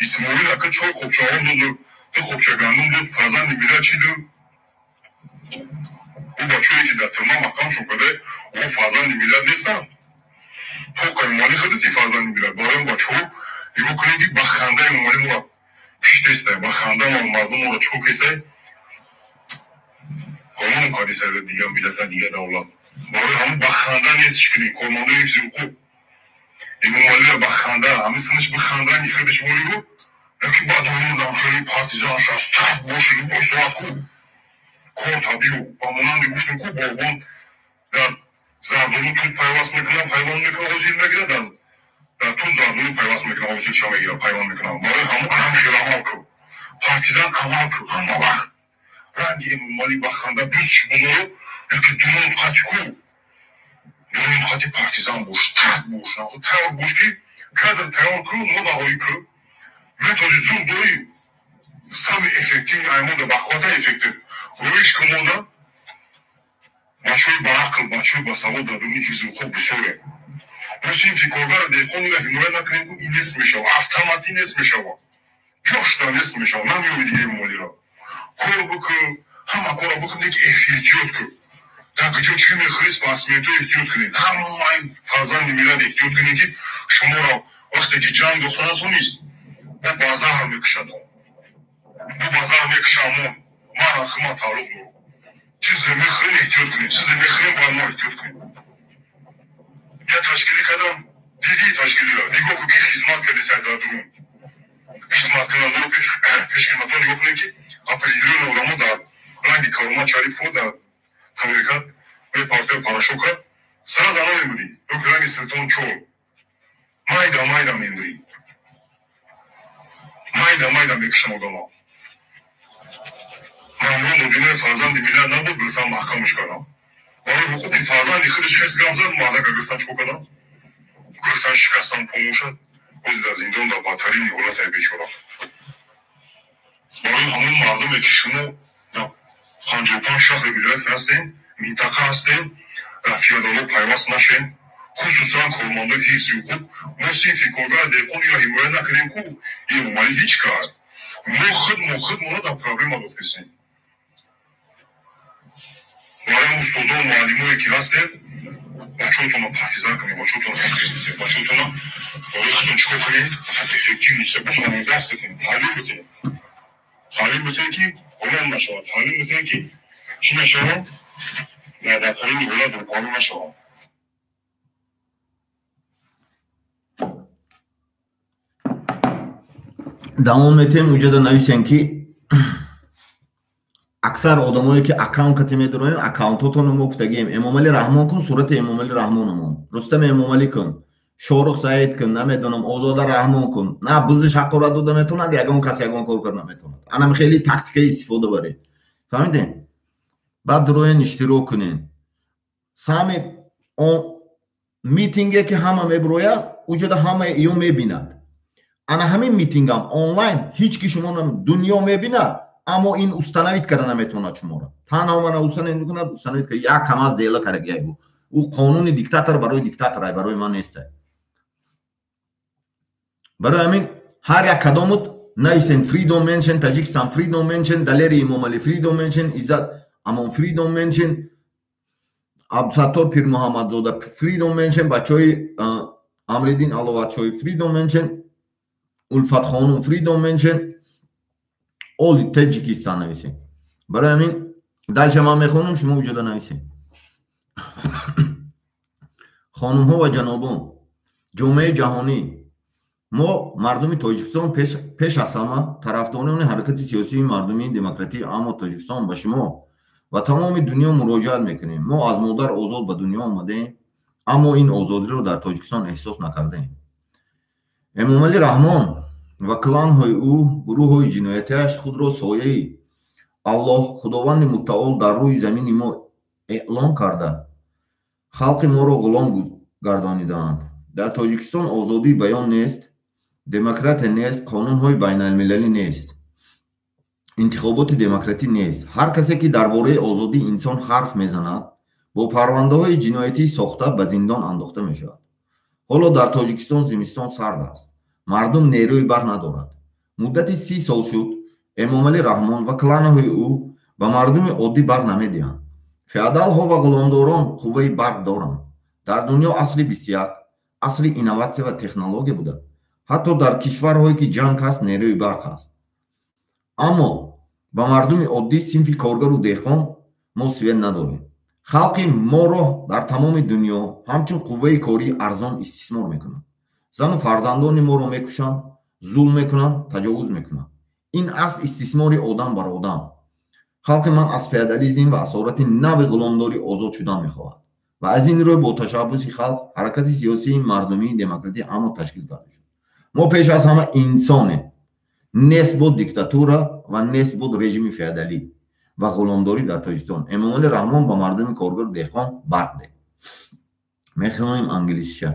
اسماعیل اکا چای خوبچهان داد تو خوبچه گندم داد فرزند ملت چی داد او بچه‌ای که در ترما محکم شو کرده او فرزند ملت نیستن تو قیمالی خودتی فرزند ملت برای اون بچه‌ها دیگه کنید که با خنده مالی ما پیشتسته با خنده ما مردم ما را چوب کسه همون کاری سر دیگه ملت دیگه دولت برای همون با خنده نیستش کنید کارمانده حفظ خوب این مالی را با خنده همین سنش با خنده نیست خودش مولی بود یکی بعد همون دمخیلی پارتیزان شست تحت باشی باش ساعت کو کار طبیعی با مانند گفتم کو بابان در زردالو توی پیوست میکنم پیوان میکنم حاصل نگیره در تو زردالو پیوست میکنم حاصل شا میگیره پیوان میکنم برای همون هم خیلی عمل کن پارتیزان عمل کن همه وقت رنگی مالی بخنده دوستش بودارو یکی دونون خطی کو دونون خطی پارتیزان باش تحت باش نخود تیار باش که کدر تیار کن نو دهایی کن متولی زور داری سمی افکتیو ایمون ده بخواته افکتیو رویش کموده بچه‌ای با عقل بچه‌ای با سواد دادونی حفظ خوب بسیاره مثل این فکرگر دیخونی را حمایت نکنیم که این نیست میشه автомати نیست میشه جوش دا نیست میشه نمیوی دیگه مولی را کار بکن همه کار بکنید که احتیاط کن در کجا چی میخوری سپاسیمنتو احتیاط کنید همه فرزند میلاد احتیاط کنید که شما را وقتی که جنگ دخترتون نیست با بازار میکشد با بازار میکشم ما را خما تعلق دارم چیز میخوین احتیاط کنید چیز میخوین با ما احتیاط کنید یا تشکیلی کدام دیدی تشکیلی را دیگه که خدمت کردی سردادرون خدمت کننده رو پیشکلمتان نگاه کنید که اپریدرون اولامو در رنگی کاروما چاریف خود در تبریکت به پارتر پاراشوکا سر زنان میمونی یک رنگی سرطان چول مایدا میندری مایدا میکشم آداما ممنون دودینه فرزند میلاد نبود گرفتن محکمش کردم برای حقوق فرزندی خودش خیست گرم زد مادر گرفتن چکو کردم گرفتن شکستن پوموشد اوز در زندان در بدترین حالت بیچاره برای همون مردمی که شما در 55 شهر ولایت هستین منطقه هستین در فیادالو پیوست نشین خصوصا کارمانده حفظ حقوق ما این فکرگر دیخونی را حمایت نکنیم که این اومالی هیچ کرد ما خود ما در پروبلم دفترسیم برای استادا و معلمایی که هستید بچه‌تون رو پارتیزان کنید بچه‌تون رو تحقیق کنید بچه‌تون رو برای خودتون چکار کنید افکتیو نیست بسیار دست بکنید تعلیم بتونید که قانون نشود تعلیم بتونید که چی نشود نهدرترین دولت رو قانون نشود давом метем уҷада нависем ки аксар одамое ки аккаунт кате медароем аккаунтотоно мо гуфтагием Эмомалӣ Раҳмон кун, сурати Эмомалӣ Раҳмонамон, Рустам Эмомалӣ кун, Шорух Саид кун, намедонам Озода Раҳмон кун. На бизиш ҳаққора дода метавонад, ягон кас ягон кор карда наметавонад. Анам хеле тактикаи истифода баред. Фаҳмидем? баъд роен иштирок кунен. Сами он митинге ки ҳама мебирояд, уҷада ҳама ё мебинад. Ана ҳамин митингам онлайн ҳеҷ ки шумо дунё мебинад, аммо ин установид карда наметавонад шуморо. Танҳо мана установид мекунад, установид карда як кам аз дела карагиягу. ӯ қонуни диктатор барои диктаторай, барои ман нестай. барои ҳамин ҳар як кадомут нависен freedom mention Таҷикистан, freedom mention Далери Эмомалӣ, freedom mention Иззат Амон, freedom mention Абдусаттор Пирмуҳаммадзода, freedom mention бачаҳои Амриддин Аловатшоҳӣ, freedom mention Улфат Хонум, freedom mention all Таҷикистан нависем. барои ҳамин дальше ман мехонам, шумо уҷада нависем. хонумҳо ва ҷанобон, ҷомеаи ҷаҳонӣ, мо мардуми Тоҷикистон пеш аз ҳама тарафдорони ҳаракати сиёсии мардумии демократии аммо Тоҷикистон ба шумо ва тамоми дунё муроҷиат мекунем. Мо аз модар озод ба дунё омадаем, аммо ин озодиро дар Тоҷикистон эҳсос накардаем. Эмомалӣ Раҳмон ва кланҳои ӯ, гурӯҳҳои ҷиноятиаш худро сояи Аллоҳ Худованди мутаол дар рӯи замини мо эълон карда, халқи моро ғулом гардонидаанд. дар Тоҷикистон озодии баён нест, демократия нест, қонунҳои байналмилалӣ нест, интихоботи демократӣ нест. ҳар касе ки дар бораи озодии инсон ҳарф мезанад, бо парвандаҳои ҷиноятӣ сохта ба зиндон андохта мешавад. ҳоло дар Тоҷикистон зимистон сард аст. мардум нерӯи барқ надорад. муддати 30 сол шуд Эмомалӣ Раҳмон ва кланҳои ӯ ба мардуми оддӣ барқ намедиҳанд. феодалҳо ва ғуломдорон қувваи барқ доранд. дар дунё асри 21 асри инноватсия ва технология буда. ҳатто дар кишварҳое ки ҷанг ҳаст, нерӯи барқ аст. аммо ба мардуми оддӣ, синфи коргару деҳқон мо свет надорем. халқи моро дар тамоми дунё ҳамчун қувваи кории арзон истисмор мекунанд. зану фарзандони моро мекушанд, зулм мекунанд, таҷовуз мекунанд. ин аст истисмори одам бар одам. халқи ман аз феодализм ва асорати нави ғуломдорӣ озод шудан мехоҳад ва аз ин рӯй бо ташаббуси халқ ҳаракати сиёсии мардумии демократии аммо ташкил карда шуд. мо пеш аз ҳама инсонем. нест буд диктатура ва нест буд режими феодалӣ ва ғуломдорӣ дар Тоҷикистон. Эмомалӣ Раҳмон ба мардуми коргару деҳқон барқ дед. мехонем англисиша.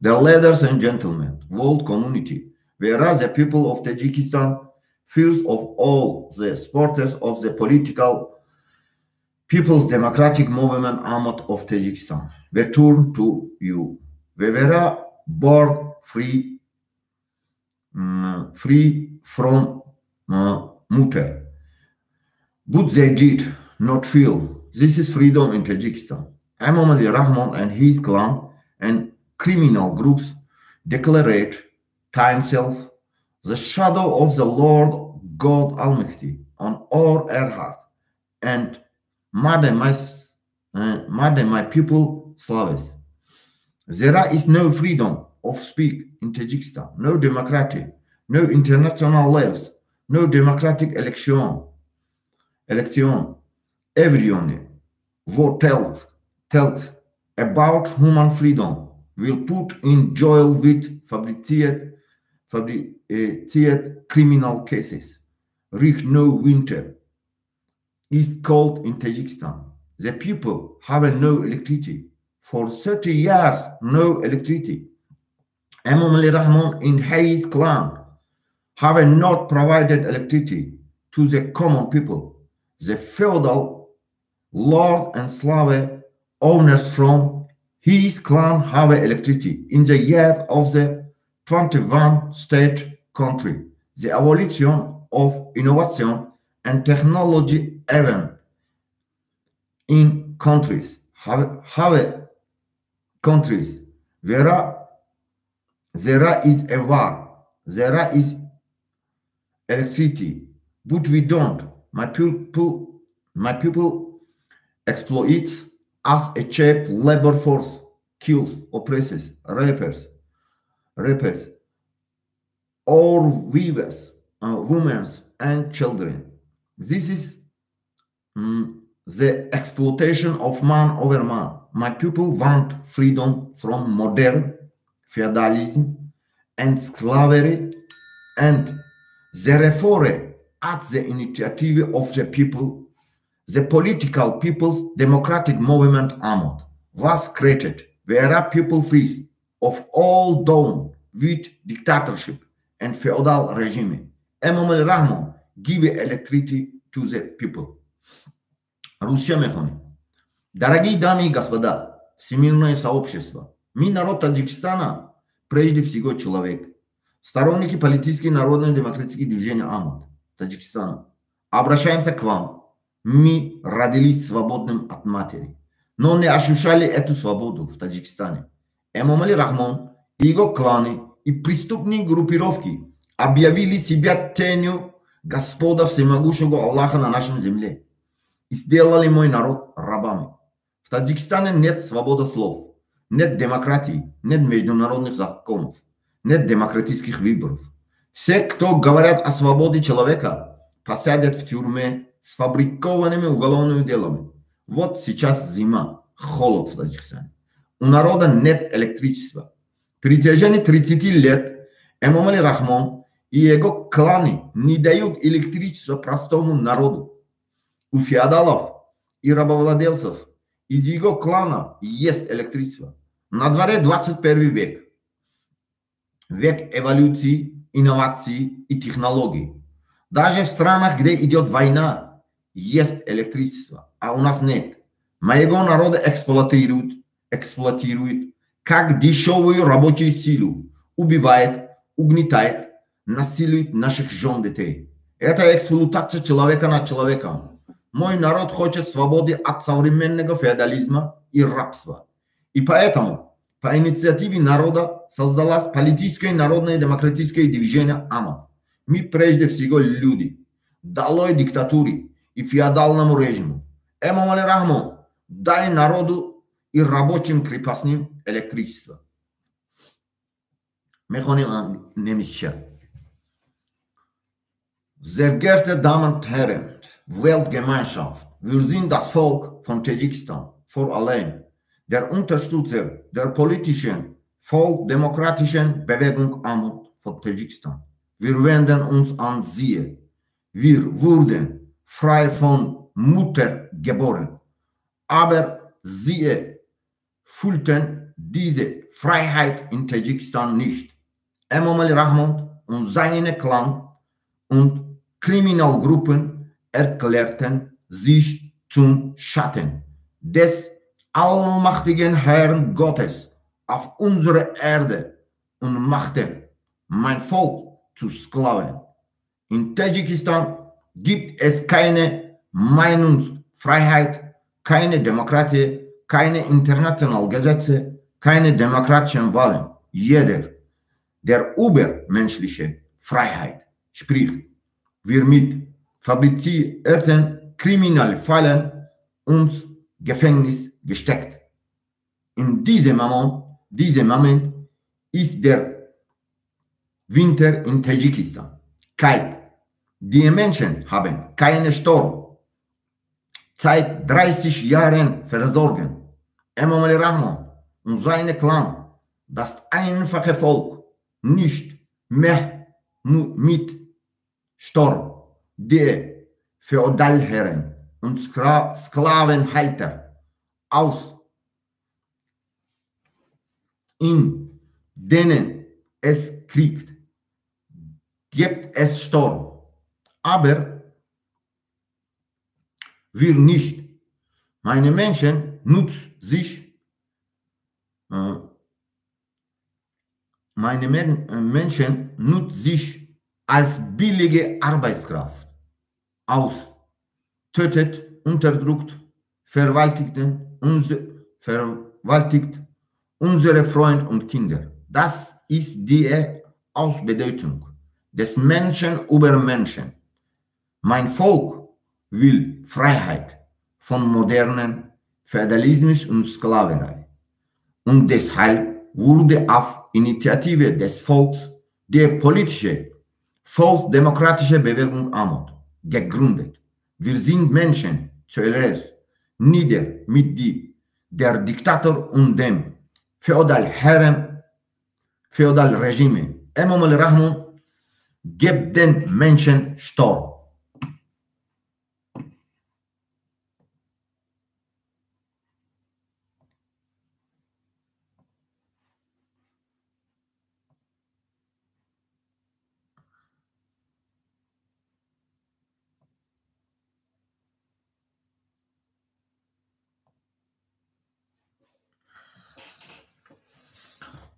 The ladies and gentlemen, world community, whereas the people of Tajikistan, first of all the supporters of the political People's Democratic Movement Ahmad of Tajikistan, return to you. We were born free from mutter. But they did not feel this is freedom in Tajikistan. Emomali Raḥmon and his clan and criminal groups declared themselves the shadow of the Lord God Almighty on all earth and murder my people slaves. There is no freedom of speech in Tajikistan, no democracy, no international laws, no democratic election. Everyone vote tells about human freedom will put in jail with fabricated criminal cases. Rick no winter is cold in Tajikistan. The people have no electricity. For 30 years, no electricity. Emomali Raḥmon and his clan have not provided electricity to the common people. The feudal lord and slave owners from his clan have electricity in the year of the 21 state country. The evolution of innovation and technology even in countries where there is a war, there is electricity, but we don't. My people exploits as a cheap labor force, kills, oppresses, rapes, or weavers, women and children. This is the exploitation of man over man. My people want freedom from modern feudalism and slavery, and therefore, at the initiative of the people, the political people's democratic movement Ahmad was created, where people free of all done with dictatorship and feudal regime. Imam al-Rahman give electricity to the people. Русские механы. Дорогие дамы и господа, всемирное сообщество, мы народ Таджикистана, прежде всего человек, сторонники политической народной демократической движения Ahmad Таджикистана, обращаемся к вам. Мы родились свободным от матери, но не ощущали эту свободу в Таджикистане. Имам аль-Рахман и его кланы и преступные группировки объявили себя тенью Господа Всемогущего Аллаха на нашей земле и сделали мой народ рабами. В Таджикистане нет свободы слов, нет демократии, нет международных законов, нет демократических выборов. Все, кто говорят о свободе человека, посадят в тюрьме с фабрикованными уголовными делами. Вот сейчас зима, холод в Таджикистане. У народа нет электричества. При протяжении 30 лет Имам аль-Рахман и его кланы не дают электричество простому народу. У феодалов и рабовладельцев из его клана есть электричество. На дворе 21 век. Век эволюции, инноваций и технологий. Даже в странах, где идет война, есть электричество, а у нас нет. Моего народа эксплуатируют как дешевую рабочую силу, убивает, угнетает, насилует наших жен детей. Это эксплуатация человека над человеком. Мой народ хочет свободы от современного феодализма и рабства. И поэтому по инициативе народа создалось политическое народное демократическое движение Ahmad. Мы прежде всего люди. Долой диктатуре и феодальному режиму. Имам аль-Рахман, дай народу и рабочим крепостным электричество. Mechanim немецче. Sehr geehrte Damen und Herren, Weltgemeinschaft, wir sind das Volk von Tadschikistan, vor allem der Unterstützer der politischen, volksdemokratischen Bewegung Ahmad von Tadschikistan. Wir wenden uns an Sie. Wir wurden frei von Mutter geboren, aber sie fühlten diese Freiheit in Tadschikistan nicht. Imam al-Rahman und seine Clan und Kriminalgruppen erklärten sich zum Schatten des allmächtigen Herrn Gottes auf unserer Erde und machten mein Volk zu Sklaven. In Tadschikistan gibt es keine Meinungsfreiheit, keine Demokratie, keine internationalen Gesetze, keine demokratischen Wahlen. Jeder, der übermenschliche Freiheit spricht, wird mit fabrizierten Kriminalfällen ins Gefängnis gesteckt. In diesem Moment ist der Winter in Tadschikistan kalt. Die Menschen haben keine Strom. Seit 30 Jahren versorgen Imam al-Rahman und seine Clan das einfache Volk nicht mehr mit Strom. Die Feudalherren und Sklavenhalter aus, in denen es kriegt, gibt es Strom. Aber wir nicht. Meine Menschen nutzen sich als billige Arbeitskraft aus, tötet, unterdrückt, vergewaltigt unsere Freunde und Kinder. Das ist die Ausbeutung des Menschen über Menschen. Mein Volk will Freiheit von modernen Feudalismus und Sklaverei. Und deshalb wurde auf Initiative des Volks Die politische, volksdemokratische Bewegung Amod gegründet. Wir sind Menschen zuerst nieder mit der Diktator und dem Feudalregime. Imam al-Rahman gibt den Menschen Staat.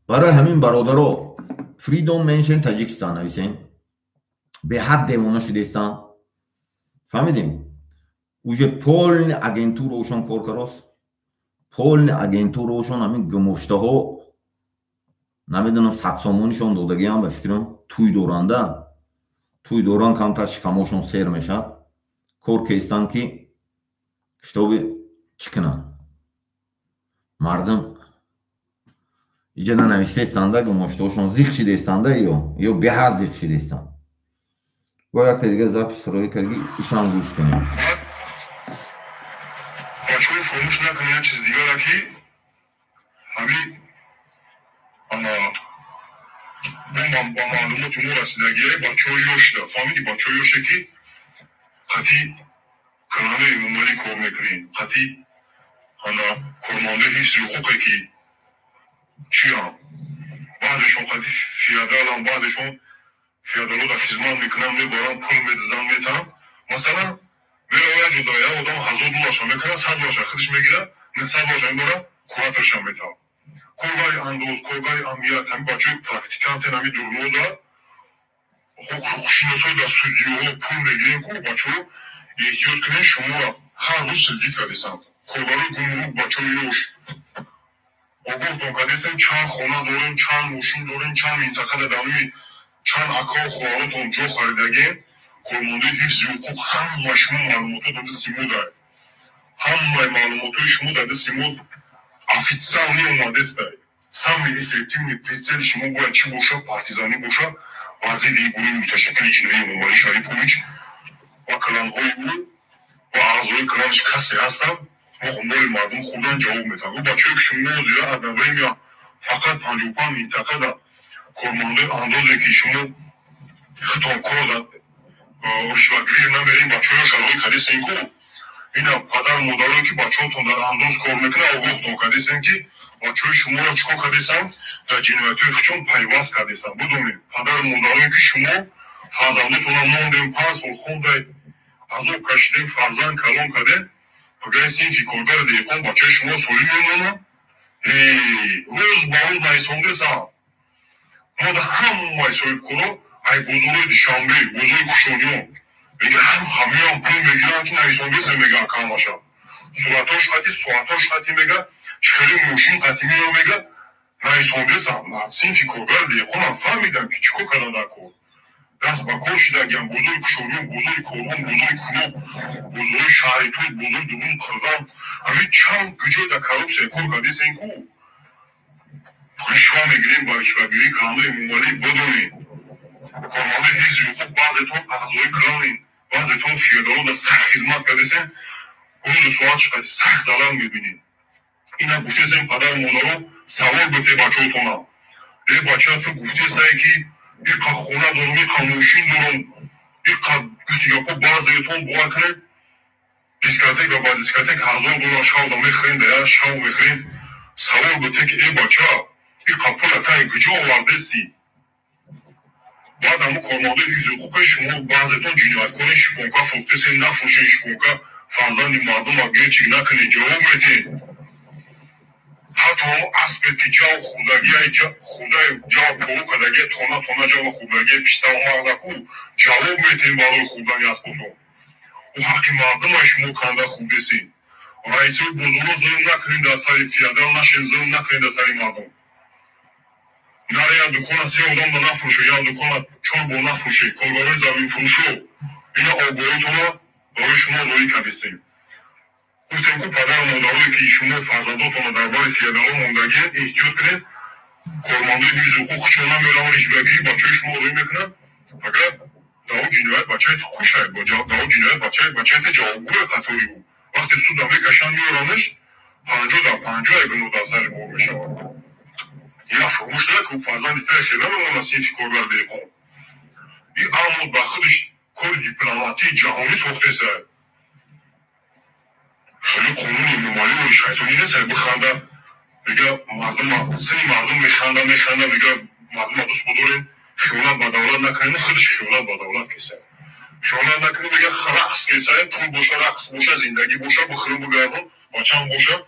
برای همین برادرها فریدوم منشن تاجیکستان نویسین به حد دیوانا شدهستان فهمیدیم اوجه پولن اگنتور روشان کار کراست پولن اگنتور روشان همین گمشته ها نمیدونم ساتسامونشون دادگی هم به فکرم توی دوران کمتر شکماشون سیر میشه کار کهستان که شتابی چکنن مردم اینجا ننوشته استنده گماشتهاشون زیخ شده استنده یا به حد زیخ شده استن با یک تا دیگه زب سرایی کردی ایشان گوش کنیم بچه های فرموش نکنه یه چیز دیگه را که همین با معلومات ما رسیدگی بچه های یوش ده فهمیدی بچه های یوشه که قطعی کنانه امومالی کار میکنین قطعی کرمانده حیث حقوقی که چی هم بعضشون قطعی فیادال هم بعضشون فیادالو در خیزمان میکنن میبارن پول میدزدن میتن مثلا میره جدایی آدم $1000 میکنن $100 خودش میگیره $100 میباره کوراترش هم میتن کورگای اندوز کورگای امنیت همین بچه پرکتیکانت نمی دورنو دا حقوقشناسای در سودیوها پول میگیرین که بچه ها احتیاط کنین شما را هر روز سلجی کردیسن کورگای گمرک بچه ها یوش آگوهتون کردیسن چند خونه دارین چند موشین دارین چند منطقه دانوی چند اکا خوارتون جو خریدگین کارمانده حفظ حقوق همه شما معلوماتو داده سیمو داره همه معلوماتو شما داده سیمو официальный молодец дает. Самый эффективный прицел шумо бояд чи боша, партизани боша, баъзе дигуни муташаккили ҷинои Эмомалӣ Шарипович ва кланҳои ӯ ва аъзои кланаш касе ҳастанд, мо хунболи мардум хурдан ҷавоб метавонад. Ӯ бачаҳое ки шумо зира одновремя фақат 55 минтақада кормандаи андозе ки шумо хитонкор ришватгирӣ намерин бачаҳое шарҳои кадисен ку اینا پدر مادرایی که بچه‌هاتون در اندوز کار میکنه آگاهتون کردیسن که بچه‌های شما را چیکار کردیسن در جنایت‌های خودشون پیوست کردیسن بدونید پدر مادرایی که شما فرزندتون را ماندین 5 سال خوندید عذاب کشیدین فرزند کلان کردین بگید صنفی کارگر دیگه بچه شما سالم میمونه روز با روز نیساندیسن ما در همه صاحب کنو ای بزرگ شنبه بزرگ کشانیان میگه همه پول میگیرن که نایسانگیز میگه کاماشا صورتاش خطی سواتاش خطی میگه چخیلی موشین خطی میگه نایسانگیز هم صنفی کارگر دیگه خونم فهمیدم که چیکار کردن در کار دست با کار شدگیم بزرگ کشانیون بزرگ کارون بزرگ کنو بزرگ شهریتوی بزرگ دوبون قردن همین چند گجه در کروپسه کار کردیسه این کو رشوه میگیریم با رشوهگیری کلانه امومالی بدونی کارمانده حیث حقوق بعضتون اعضای کلانین بعضتون فیادالو در سخت خدمت کردیسن روز سوال چقدر سخت زلال میبینین اینا گفتیسن پدر مادرو سوال بته بچه‌هاتون ای بچه تو گفتیسن که ایقا خونه دارم ایقا موشین دارم ایقا گوتیگاپا بعضتون باور کنه دیسکاتک و با دیسکاتک $1000 شاو دا میخرین در شاو میخرین سوال بته که ای بچه ایقا پول تای گجه آوردستی بعد همون کارمانده حیث حقوق شما بعضتون جنایتکار شپونکا فروختیسین نفروشین شپونکا فرزند مردم اگه چی نکنین جواب میتین حتی همون اسب که جاو خودای جاو پرو کدگی تونا جاو خودگی پیشتا و مغزکو جواب میتین برای خودانی اسبتون و حقی مردم های شما کنده خوردیسین رئیسی بزرگ ظلم نکنین در سری فیادال نشین ظلم نکنین در سری مردم نره یا دکان سه آدم با نفروشه یا دکان چون با نفروشه کارگاه زمین فروشو اینا آگاهیتون برای شما لایی کردیسین گفتیم که پدر مادرایی که شما فرزنداتون درباره فیادالو موندگی احتیاط کنید کارمانده میز حقوق چونم میرم ریش بگیری بچه شما آدمی میکنن فقط داو جنایت بچه خوش شاید با داو جنایت بچه جوابگوی خطاری بود وقتی سود هم میکشن میارنش 50 اگه نودازر بور میشود یا فرموش نکن فرزندی ترشی نمیمونه سیفی کارگر دیخون این آمود با خودش کار دیپلماتی جهانی ساخته سر خیلی قانونی ممالی و شیطانی نیست بخنده میگه مردم سری مردم میخنده میگه مردم دوست بدارین خیانت با دولت نکنین خودش خیانت با دولت کسه خیانت نکنین میگه رقص کسه پول باشه رقص باشه زندگی باشه بخورم بگردم بچه‌م باشه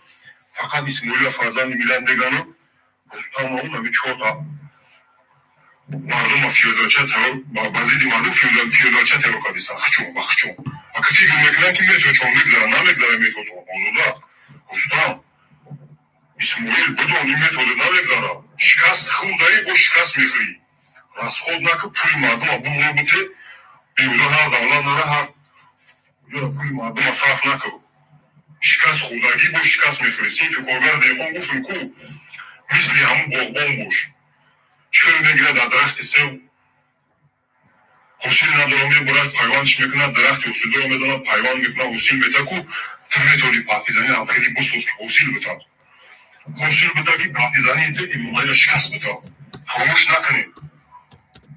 فقط اسماعیل و فرزند میلاد بگنم تمام نمی چهار مردم فیودالچه بعضی مردم فیودالچه ترو کردیسن خچون اگه فکر میکنن که میتونه چون نمیگذره میتونه موضوع استان اسماعیل بدون این میتونه نمیگذره شکست خود داری با شکست میخوری راست خود نکه پول مردم ابو مربوطه بیوده هر دولت نره هر پول مردم صرف نکه شکست خودگی با شکست میخوری سین فکرگر دیخون گفتم کو مثل همون باغبان باش چرا میگیره در درخت سو حسین ندارم میبرد پیوانش میکنه درخت حسین دارم میزنه پیوان میکنه حسین میتا کو تمیتوری پارتیزانی هم خیلی بسوز که حسین بتا که پارتیزانی ایده ایمومالی شکست بتا فراموش نکنید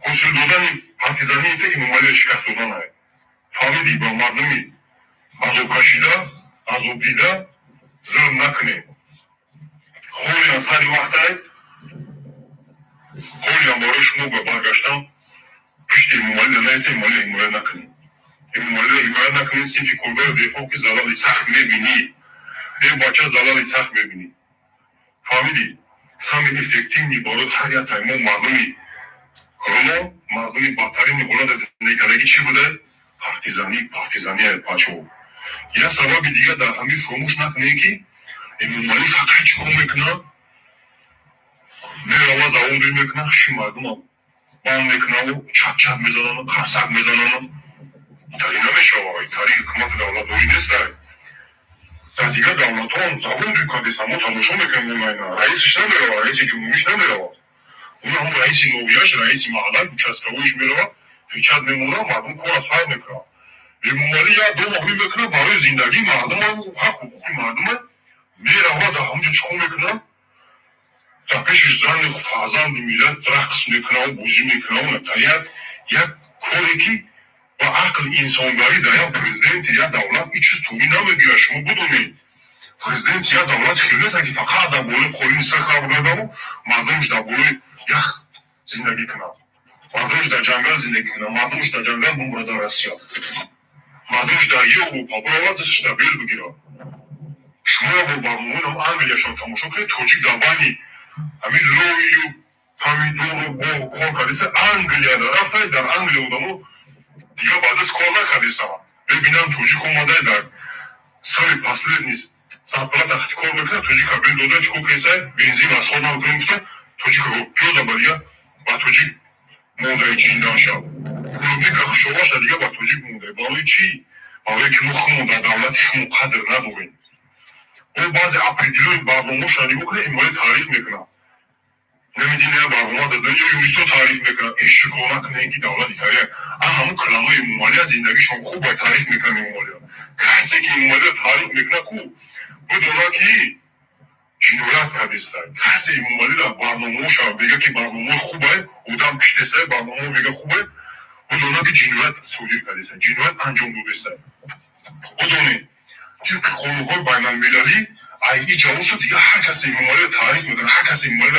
حسین دادن پارتیزانی ایده ایمومالی شکست دادن های فهمیدی با مردمی عذاب کشیده عذاب دیده ظلم نکنید خوری از هر وقت خوری هم برای شما برگشتم پشت ایمومالی نیست ایمومالی نکنید ایمومالی نکنید سیفی کرده دیخون که زلالی سخت میبینی این بچه زلالی سخت میبینی فهمیدی سامی افکتیو میبارد هر یک تایمون مردمی بدترین حالت از زندگی کردگی چی بوده؟ پارتیزانی پاچو یه سبب دیگه در همین فراموش نکنه که ایمومالی فقط چکو میکنه میروه زوادی میکنه خشی مردم هم بان میکنه و چپ میزنن و قرصک میزنن تاری نمیشه وای تاری حکومت دولت دوری نیست در دیگه دولت ها هم زوادی کردیس همون تماشا میکنه رئیسش نمیروه رئیس جمهوریش نمیروه اون هم رئیس نویاش رئیس محله کوچسکویش میروه پیچت میمونه مردم کار از فر میکنه ایمومالی یا دو ماهی میکنه برای زندگی مردم هم حق حقوقی مردم هم میروه در همونجا چکو میکنه در پیشش زن فرزند میلاد رقص میکنه و بوزی میکنه و نتایت یک کاری که با عقل انسانگاری در یک پرزیدنت یا دولت این چیز طوری نمیگیره شما بدونید پرزیدنت یا دولت خیلی نیست که فقط در بالای قولی نیست خراب بگرده و مردمش در بالای یخ زندگی کنه مردمش در جنگل زندگی کنه مردمش در جنگل بمبره در روسیه مردمش در یه اروپا برای دستش در بیل بگیره شما با برنامه هم انگلیشان تماشا کنید توجیک در بانی همین روی و پامیدور و باغ کار کردیسه انگلیا در رفته در انگلیا بودم دیگه بعد از کار نکردیسه ببینم توجیک اومده در سال پسلی نیست سنپلا تختی کار بکنه توجیک ها بیل داده چکو کیسه بنزین از خود نمیکنیم گفته توجیک ها پیوزا بریه و توجیک مونده چی ناشد کلوبی که خشواش دیگه با توجیک مونده برای چی؟ برای که مخمون در دولتی خمون قدر نداریم اون بعضی اپریدیلوی برنامه شنی بکنه ایمالی تعریف میکنه نمیدینه برنامه دادن یا یونیستو تعریف میکنه اشکو نکنه اینکه دولت ایتالیا همون کلمه ایمالی از زندگیشون خوب باید تعریف میکنه ایمالی کسی که ایمالی تعریف میکنه کو بدونه که جنایت کردیسته کسی ایمالی را برنامه شد بگه که برنامه خوبه اودم پشتسه برنامه بگه خوبه بدونه که جنایت صدیر کردیسته جنایت انجام دادیسته بدونه که قانون‌های بین‌المللی این جاموس دیگه هر کسی ایمالی تعریف میکنه هر کسی ایمالی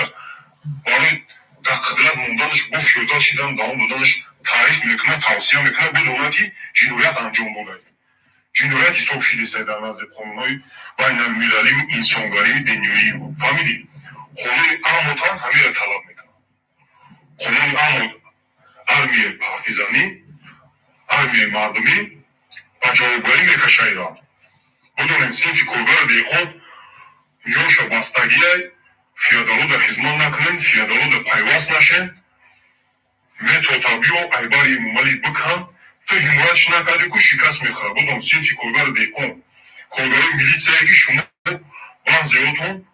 برای در قدرت موندنش با فیودال شدن دام دادنش تعریف میکنه توصیه میکنه بدونه که جنایت انجام داده جنایت حساب شده در نزد قانون‌های بین‌المللی و انسانگاری دنیایی فهمیدی قانون اموتان همین را طلب میکنه قانون اموت ارمی پارتیزانی ارمی مردمی و جوابگاری میکشه ایران بدونین سیفی کارگر دیخون میوشا بستگیه فیادالو در خدمت نکنین فیادالو در پیوست نشین میتو تابیو ایباری ایمومالی بکن تو حمایتش نکردی که شکست میخوره بدون سیفی کارگر دیخون کارگرای میلیتسیه که شما بان زیادتون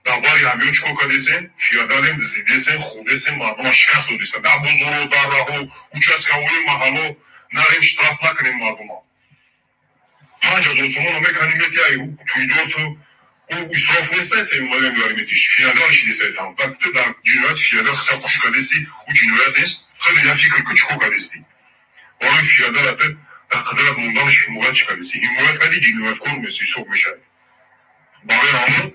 دباری همیو چکو کدیسن فیادالن زیدیسن خودیسن مردم شکست دادیسن در بزرگ در راهو участковый محلو نریم شتراف نکنیم مردم ها 50 сомон меканимети ай туйдорту у исроф нестет модем гариметиш фиадал шидисет там так ты да джинват фиадал хта куш кадеси у джинват нест хали я фикр кучко кадести он фиадал ате да кадрат мундан шимурат чкадеси химурат кади джинват кормеси сок мешай баъд ҳамон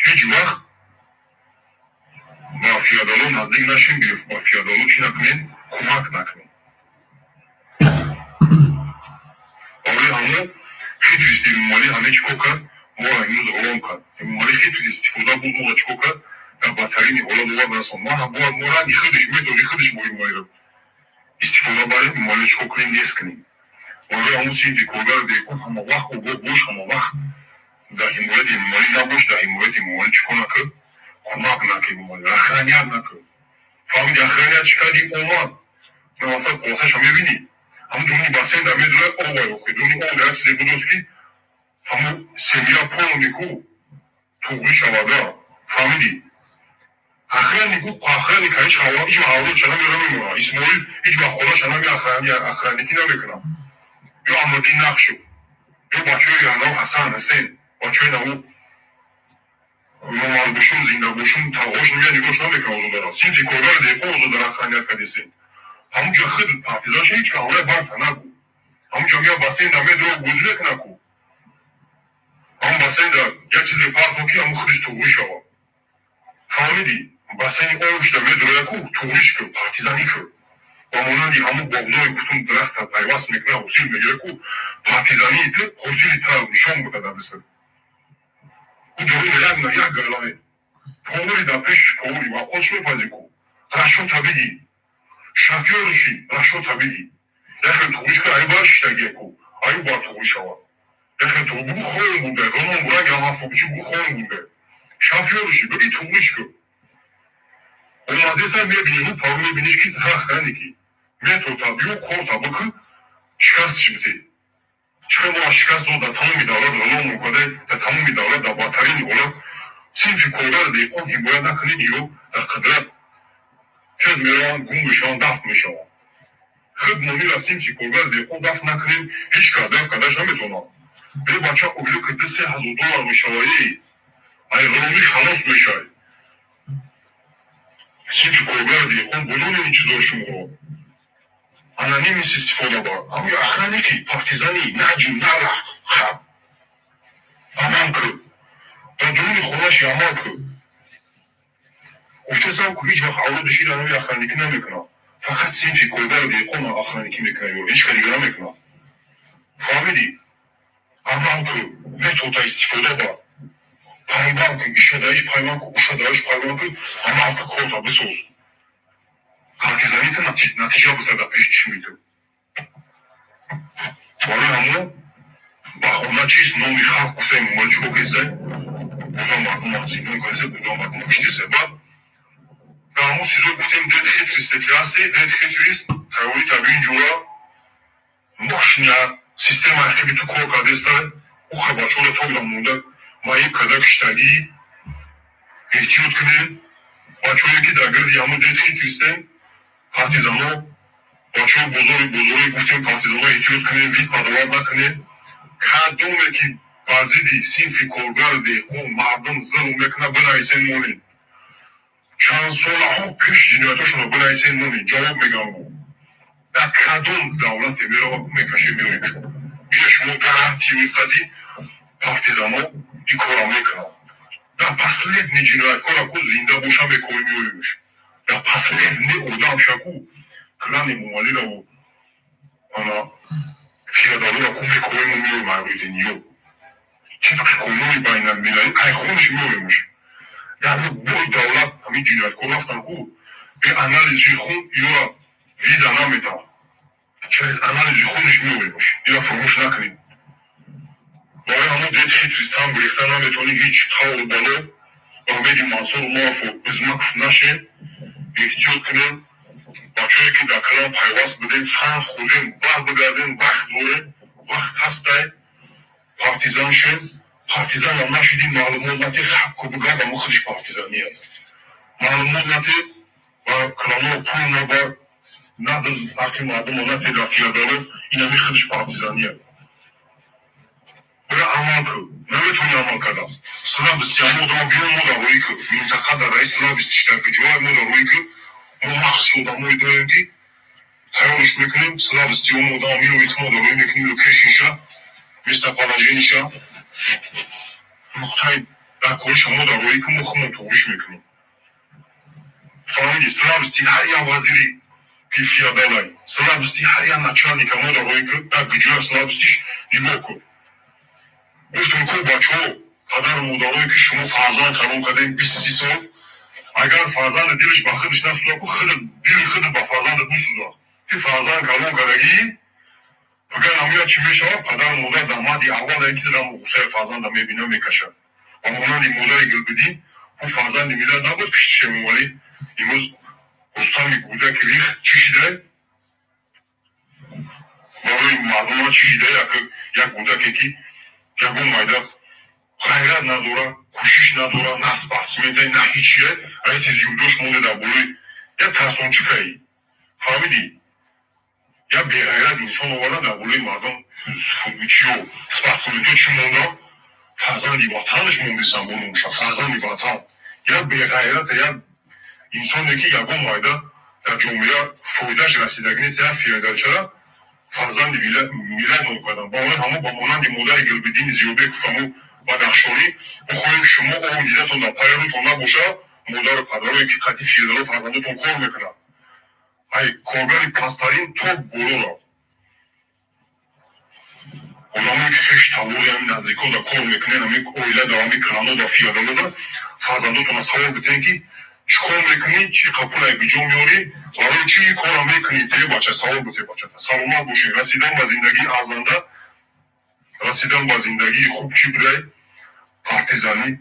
ҳеҷ вақт ба фиадало наздик нашим ба фиадало чӣ накунем кӯмак накунем برای همه خیلی استفاده همه چیکار کرد ما را امروز غلام کرد مالی خیلی استفاده بود ما را چیکار کرد در بدترین حالت آورد رسوند ما هم باید ما را خودش میدونی خودش مهم مالی استفاده برای مالی چیکار کنیم نیست کنیم برای همون سینفی کارگر دیکن همه وقت و باش همه وقت در حمایت مالی نباش در حمایت مالی چیکار نکن کمک نکن مالی اخرانیت نکن فهمید اخرانیت چیکاری اومد مثلا قاطعش هم میبینی هم دونی بسین در میدونه آوای اخوی دونی آو در چیزی بودوست که همون سمیا پولو نیکو توقی شواده فهمیدی اخیرا نیکو قاخیرا نیکو هیچ حوالا چنم یرا میمونه اسماعیل هیچ با خدا چنم اخیرا نیکی نمیکنم یا احمدی نقشو یا بچه های یعنی حسن حسین بچه های نمو نمال بشون زنده بشون تاقاش نمیا نگوش نمیکنم اوزو دارم سینفی کارگر دیکو اوزو در اخیرانیت کدیسین همونجا خیلی پارتیزانش هیچ که حاله برد نکو همونجا میان بسین نمیه درو گوزنک نکو همون بسین در یک چیزی پارت نکی همون خودش توقیش آوا فهمیدی بسین اوش نمیه درو یکو توقیش که پارتیزانی که و مانندی همون باغدای کتون درخت پیوست میکنه حسیل میگیره که پارتیزانی ایده خورسیلی تر نشان بوده دادسه او درو یک نه یک گلانه پاوری در پیش پاوری و خودش میپازی که رشو طبیعی شافیورشی رشو طبیعی یکی تویش که ای باش تگی کو ای با تویش آوا یکی تو بو خون بوده رومان برای هم بچی بو خون بوده شافیورشی بگی تویش که اومده سن میبینی رو پارو میبینیش که تخت نکی میتو طبیعی و کور طبقه شکستش بده چه ما شکست رو در تمامی دولت رلو مکده در تمامی دولت در باترین دولت سینفی کورگر دیکن این باید نکنید یو در قدرت کس میروان گم بشوان دفت میشوان خود مومی را سینفی کورگر دیکن دفت نکنیم هیچ که دفت کدش نمیتونم بی بچه اویلو که $10,000 میشوایی ای غرومی خلاص میشوی سینفی کورگر دیکن بدون این چیزا شما انانی میسی استفاده با اما اخرانی که پارتیزانی نجی نرخ خب امان که در درون خونش یامان که گفتم که هیچ وقت اولادشی را نمی اخرانیکی نمیکنم فقط سینفی کورگر دیکن اخرانیکی میکنم هیچ کاری دیگه نمیکنم فهمیدی امان که متودا استفاده با پیمان که ایشادایش پیمان که اوشادایش پیمان که امان که کورتا بسوز پارتیزانیت نتیجه بوده در پیش چی میده برای همون با خونه چیز نومی خلق گفتیم مال چکو کسه بودا مردم آزینون کسه بودا مردم کشتی سه در همون سیزو گفتیم دید خیت ریستکی هستی دید خیت ریست تایوری طبیعی اینجورا ماشنیا سیستم ارکبی تو کار کردسته او خباچه رو توی مونده ما یک کده کشتگی احتیاط کنه بچه هایی که در گرد همون دید خیت ریستن پارتیزانو بچه بزرگ گفتیم پارتیزانو احتیاط کنه وید پادوار نکنه کدومه که بازیدی سینفی کارگر دی خون مردم زر و مکنه بنایسن مونین چند سال ها پیش جنایتاشون رو بنایسن مونین جواب میگم در کدوم دولت میره و میکشه میرویم شما بیا شما گارانتی میفتدی پارتیزانو این کارا میکنن در پسلیدنی جنایتکارا که زنده باشم میکنی میرویمش در پسلیدنی اودام شکو کلانی ممالی را و انا فیادالو را که میکنی میرویم مرویدینیو چی که خونوی بین المللی ای خونش میرویمش یعنی بای دولت همین جنایتکار رفتن که به انالیزی خون یا ویزا نمیدن через анализи خودش میوریمش اینا فراموش نکنید برای همون دید خیلی ریستان گرفتن نمیتونی هیچ خواهد بالا و همه منصور موافق بزمک نشه احتیاط کنیم بچه هایی که در کلام پیوست بدیم فهم خودیم بر بگردیم وقت دوره وقت هسته پارتیزان شد партизан ам нашиди маълумот нати ҳаққу бигада мухриш партизаният маълумот нати ва клано пул наба надаз ҳаққи мардумо нати да фиядало инами хриш партизаният бира амал ку наметуни амал кардам слабисти амода биён мода рӯи ку минтақада раис слабисти штаки ҷоя мода рӯи ку мо махсус одамои доем ки тайёрш мекунем слабисти омода миёвит мода рӯи мекунем локейшнша местоположениша нуқтаи дакориш мода рӯи ку мо хумо туғриш мекунем фаҳмиди слабисти ҳар як вазири ки фиядалай слабисти ҳар як начальника мода рӯи ку дар гуҷоя слабистиш нигоҳ кун گفتم که بچه ها پدر و مادرایی که شما فرزند کلام کردین 20 سال اگر فرزند دلش به خودش نسوزه که خود دل خود به فرزندت میسوزه که فرزند کلام کردگی اگر نمیاد چی میشه پدر و مادر دامادی اول اینکه دارم غصه فرزند میبینه میکشه و مانند مادر گل بدین او فرزند میلاد نبود پیشش میولی امروز استامی گوده که ریخ چی شده برای مردم چی شده یک گوده که ягон майда ғайрат надора кӯшиш надора на спортсмена на ҳичие раиси зюдош монда дар болои як тарсончикаи фаҳмидӣ як беғайрат инсон оварда дар болои мардум футболчиё спортсменто чӣ монда фарзанди ватанаш мондисам бонумуша фарзанди ватан як беғайрата як инсоне ки ягон майда дар ҷомеа фоидаш расидаги нест як фиядалчара فرزند ملت نمی‌کردن با اون همون با مانند مادر گلبدین زیوبک فهمو بدخشانی بخواهیم شما اون دیدتون در پیروتون نباشه مادر و پدرایی که قطعی فیدرال فرزندتون کار میکنن ای کارگری پسترین تو برو را آدمایی که خیش تاوری همین نزدیکا در کار میکنن همین اویله در همین کلانا در فیدرال در فرزندتون از خواه بتین که چیکار میکنی چی قبول بجا میاری برای چی کار میکنی ته بچه سوال بوده بچه سلامت باشین رسیدن به زندگی ارزنده رسیدن به زندگی خوب چی بوده پارتیزانی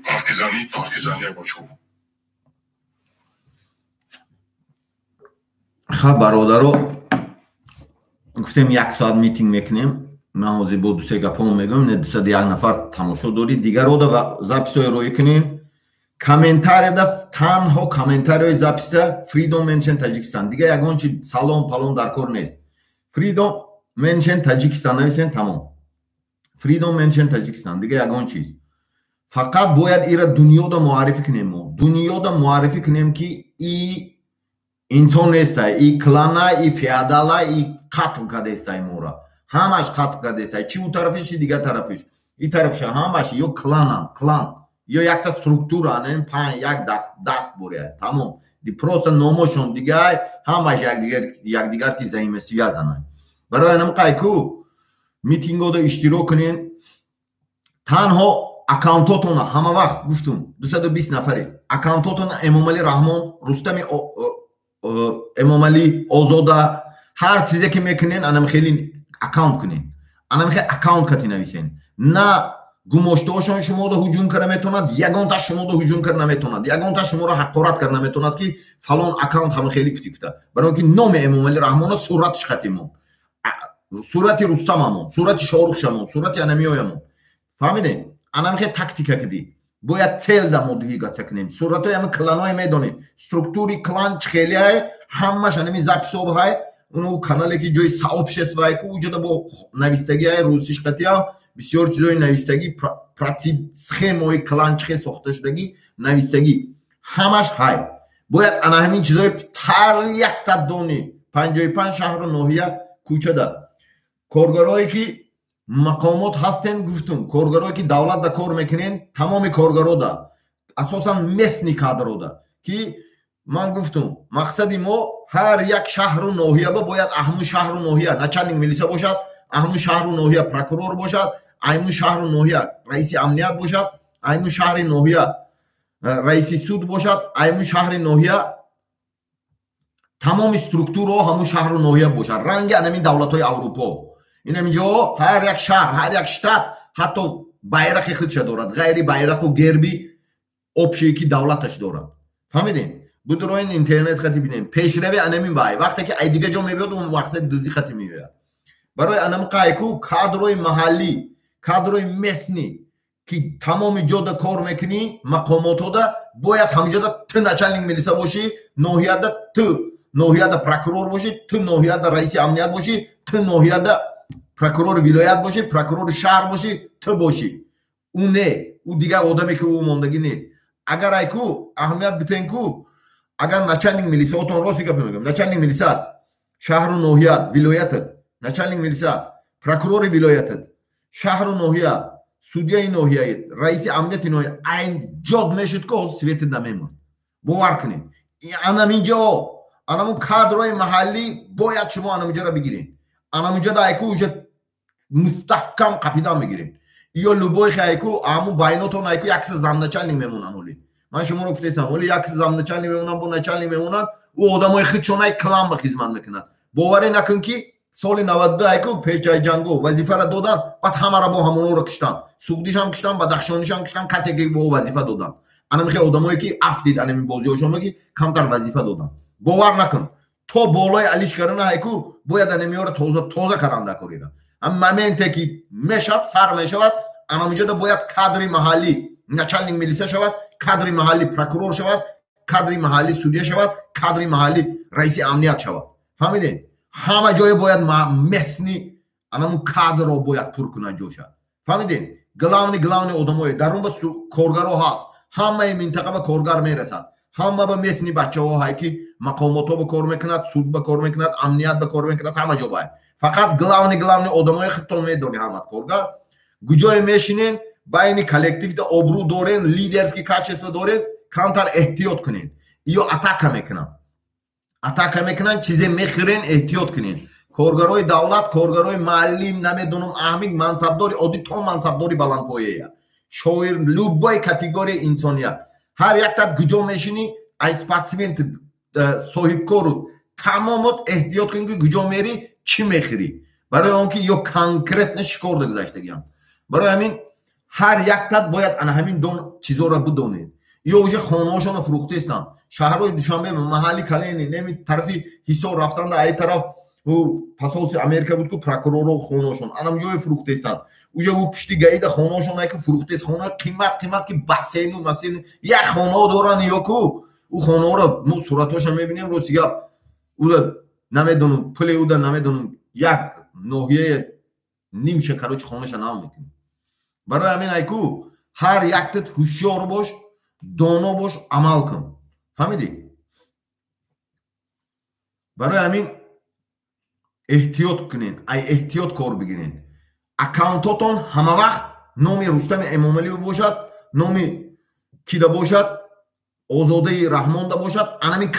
بچه خب برادرو گفتیم 1 ساعت میتینگ میکنیم من حاضر با 2-3 گپامو میگم نه 201 نفر تماشا دارید دیگر رو دا زپسای روی کنیم комментарияда танҳо комментарияи записта freedom mention Tajikistan дига ягон чи салом палом дар кор нест freedom mention Tajikistan нависен тамом freedom mention Tajikistan дига ягон чиз фақат бояд ира дунёда муаррифӣ кунем мо дунёда муаррифӣ кунем ки и инсон нестай и клана и феодала и қатл кардестай мора ҳамаш қатл кардестай чи у тарафиш чи дига тарафиш и тарафиша ҳамаш ё кланан клан ё якта структура не пан як даст буря тамом ди просто номошон дигай ҳамаш якдигар ки заима связана барои анам қайку митингода иштирок кунен танҳо аккаунтотона ҳама вақт гуфтум 220 нафаре аккаунтотона эмомалӣ раҳмон рустами эмомалӣ озода ҳар чизе ки мекунен анам хели аккаунт кунен анам хели аккаунт кати нависен на гумоштаошон шуморо ҳуҷум карда метавонад ягонта шуморо ҳуҷум карда наметавонад ягонта шуморо ҳақорат карда наметавонад ки фалон аккаунт ҳама хеле кутифта барои ки номи эмомалӣ раҳмоно суратиш қатимон сурати рустамамон сурати шорухшамон сурати анамиёямон фаҳмидем анам хе тактика киди бояд целда мо двигаться кунем суратои ҳама кланое медонем структури клан чӣ хелиае ҳамаш анами записоб ҳай уну канале ки ҷои сообществое ку уҷуда бо навистагиае русишқатиам бисёр чизои навистагӣ схемои кланчхе сохта шудагӣ навистагӣ ҳамаш ҳай бояд ана ҳамин чизои тар якта дони 55 шаҳру ноҳия кӯчада коргарое ки мақомот ҳастен гуфтум коргарое ки давлатда кор мекунен тамоми коргарода асосан местни кадрода ки ман гуфтум мақсади мо ҳар як шаҳру ноҳияба бояд аҳму шаҳру ноҳия начальник милиса бошад аҳму шаҳру ноҳия прокурор бошад айму шаҳру ноҳия раиси амният бошад айму шаҳри ноҳия раиси суд бошад айму шаҳри ноҳия тамоми структураҳо ҳамун шаҳру ноҳия бошад ранги анамин давлатҳои аврупо инамиҷоҳо ҳар як шаҳр ҳар як штат ҳатто байрақи худша дорад ғайри байрақу герби общее ки давлаташ дорад фаҳмидем будроин интернет хати бинем пешрави анамин бай вақте ки ай дига ҷо мебиёд он вақте дузи хати меояд барои анам қайку кадрои маҳаллӣ кадрои местни ки тамоми ҷода кор мекунӣ мақомотода бояд ҳамҷода ту начальник милиса бошӣ, ноҳияда ту ноҳияда прокурор бошӣ, ту ноҳияда раиси амният бошӣ, ту ноҳияда прокурори вилоят бошӣ, прокурори шаҳр бошӣ, ту бошӣ. ӯ не, ӯ дигар одаме ки ӯ мондагӣ не. агар айку аҳамият битен ку агар начальник милиса отон рости гап мегӯям, начальник милиса шаҳру ноҳият вилоятат, начальник милиса прокурори вилоятат, шаҳру ноҳия судяи ноҳияи раиси амнияти ноҳия айн ҷод мешуд ки ҳозир светит намемон. бовар кунед анаминҷо анамун кадрои маҳаллӣ бояд шумо анаминҷоро бигиред. анаминҷода айку уҷа мустаҳкам қапидан мегиред. ё любойхи айку амун байнотон айку якса замначальник мемонанд. оли ман шуморо гуфтестам, оли якса замначальник мемонанд, бо начальник мемонанд, ӯ одамои худшонаи клан ба хизмат мекунанд. боварӣ накун ки соли 92 айку пеҷаи ҷангу вазифара додан, баъд ҳамаро бо ҳамоноро куштанд, суғдишам куштанд, бадахшонишам куштанд, касе ки бо вазифа доданд. анамихе одамое ки афдид анами бозиҳошон ки камтар вазифа доданд. бовар накун то болои алишкарана айку бояд анамиёро тоза каранда корира. моменте ки мешавад сар мешавад, анамиҷода бояд кадри маҳаллӣ начальник милиса шавад, кадри маҳаллӣ прокурор шавад, кадри маҳаллӣ судя шавад, кадри маҳаллӣ раиси амният шавад. фаҳмидед? ҳама ҷое бояд месни анамун кадрро бояд пур кунад ҷоша. фаҳмидед? главни одамое дарун ба коргаро ҳаст. ҳамаи минтақа ба коргар мерасад. ҳама ба месни бачаҳо ҳай ки мақомотҳо ба кор мекунад, суд ба кор мекунад, амният ба кор мекунад, ҳама ҷо бай. фақат главни одамои худтон медони ҳамат коргар. гуҷое мешинен байни коллективда обрӯ дорен, лидерски качество дорен, камтар эҳтиёт кунен. ё атака мекунанд, чизе мехӯрен, эҳтиёт кунен. коргарои давлат, коргарои маҳаллӣ, намедонам аҳмик мансабдори оддӣ то мансабдори баландпоея. шоир любой категорияи инсоният. ҳар яктат гуҷо мешинӣ, ай спортсмен соҳибкору тамомот эҳтиёт кунӣ ки гуҷо мерӣ чӣ мехӯрӣ. барои он ки ё конкретно шикор дагузаштагиам. барои ҳамин ҳар яктат бояд ана ҳамин чизоро бидонед. ё уже хонаҳошонро фурӯхтестанд. шаҳрҳои душанбе маҳалли калени неми тарафи ҳисор рафтанда, ай тараф посолси Америка буд ку прокурору хонаҳошон анамҷое фурӯхтестанд. уже ӯ пишти гаида хонаҳошон ай ки фурӯхтест, хонаҳои қимат ки бассейну як хонаҳо доранд ё ку ӯ хонаҳоро мо суратҳошро мебинем. рости гап ӯда намедонам пули ӯда намедонам як ноҳияи нимша карочи хонаша нав мекунем. барои ҳамин ай ку ҳар яктат ҳушёр бош, доно бош, амал кун. фаҳмидӣ? барои ҳамин эҳтиёт кунед, ай эҳтиёт кор бигиред. аккаунтотон ҳама вақт номи Рустами Эмомалиев бошад, номи кида бошад, Озодаи Раҳмонда бошад, анамин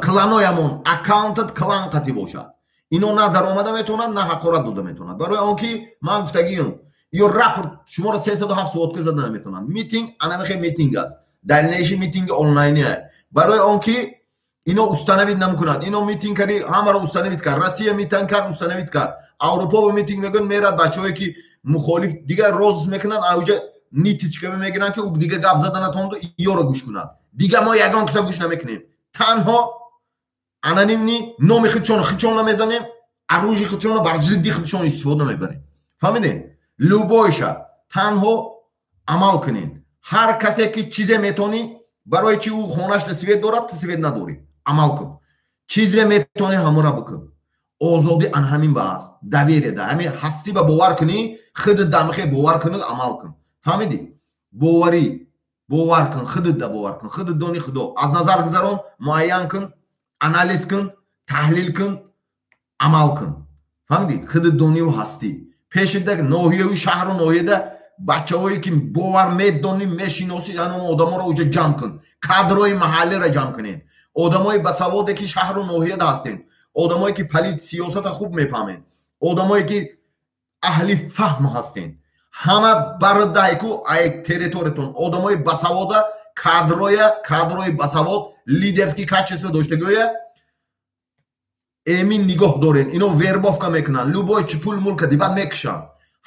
кланоямон аккаунтат клан қатӣ бошад. ино на даромада метавонад, на ҳақорат дода метавонад. барои он ки ман гуфтагиём ё рапорт шуморо 307 суотка зада наметавонад. митинг анамихе митинг аст, дальнейший митинги онлайни аст. барои он ки ино установид намкунад. ино митинг карди, ҳамаро установид кард. Россия митинг кард, установид кард. Аврупо ба митинг мегӯяд, мерад бачаҳое ки мухолиф дигар роз мекунанд, ауҷа нитичка мегиранд ки ӯ дигар гап зада натавонад, ёро гӯш кунад. дигар мо ягон киса гӯш намекунем. танҳо анонимни номи худшон намезанем, арӯжи худшонро бар зидди худшон истифода мебарем. фаҳмидем? любойша танҳо амал кунем. ҳар касе ки чизе метонӣ, барои чи ӯ хонашда свет дорад, ту свет надорӣ, амал кун. чизе метонӣ ҳамора бикун. озодӣ ан ҳамин бааст. доверие да ҳамин ҳастӣ ба бовар кунӣ, худат дамихе бовар кунӣ, амал кун. фаҳмидӣ? боварӣ бовар кун, худат да бовар кун. худат дони худо. аз назар гузарон, муайян кун, анализ кун, таҳлил кун, амал кун. фаҳмидӣ? худат дониву ҳастӣ. пешида ноҳияи шаҳру ноҳияда бачаҳое ки бовар медонӣ, мешиносӣ, ҳамон одаморо уҷа ҷамъ кун. кадрои маҳаллиро ҷамъ кунед. одамои басаводе ки шаҳру ноҳияда ҳастем, одамое ки полит сиёсата хуб мефаҳмед, одамое ки аҳли фаҳм ҳастем. ҳама бардайку ай территориятон одамои басавода, кадрои басавод, лидерски качество доштагӯя эмин нигоҳ дорен. ино вербовка мекунанд, любой чи пул мул кади баъд мекушанд.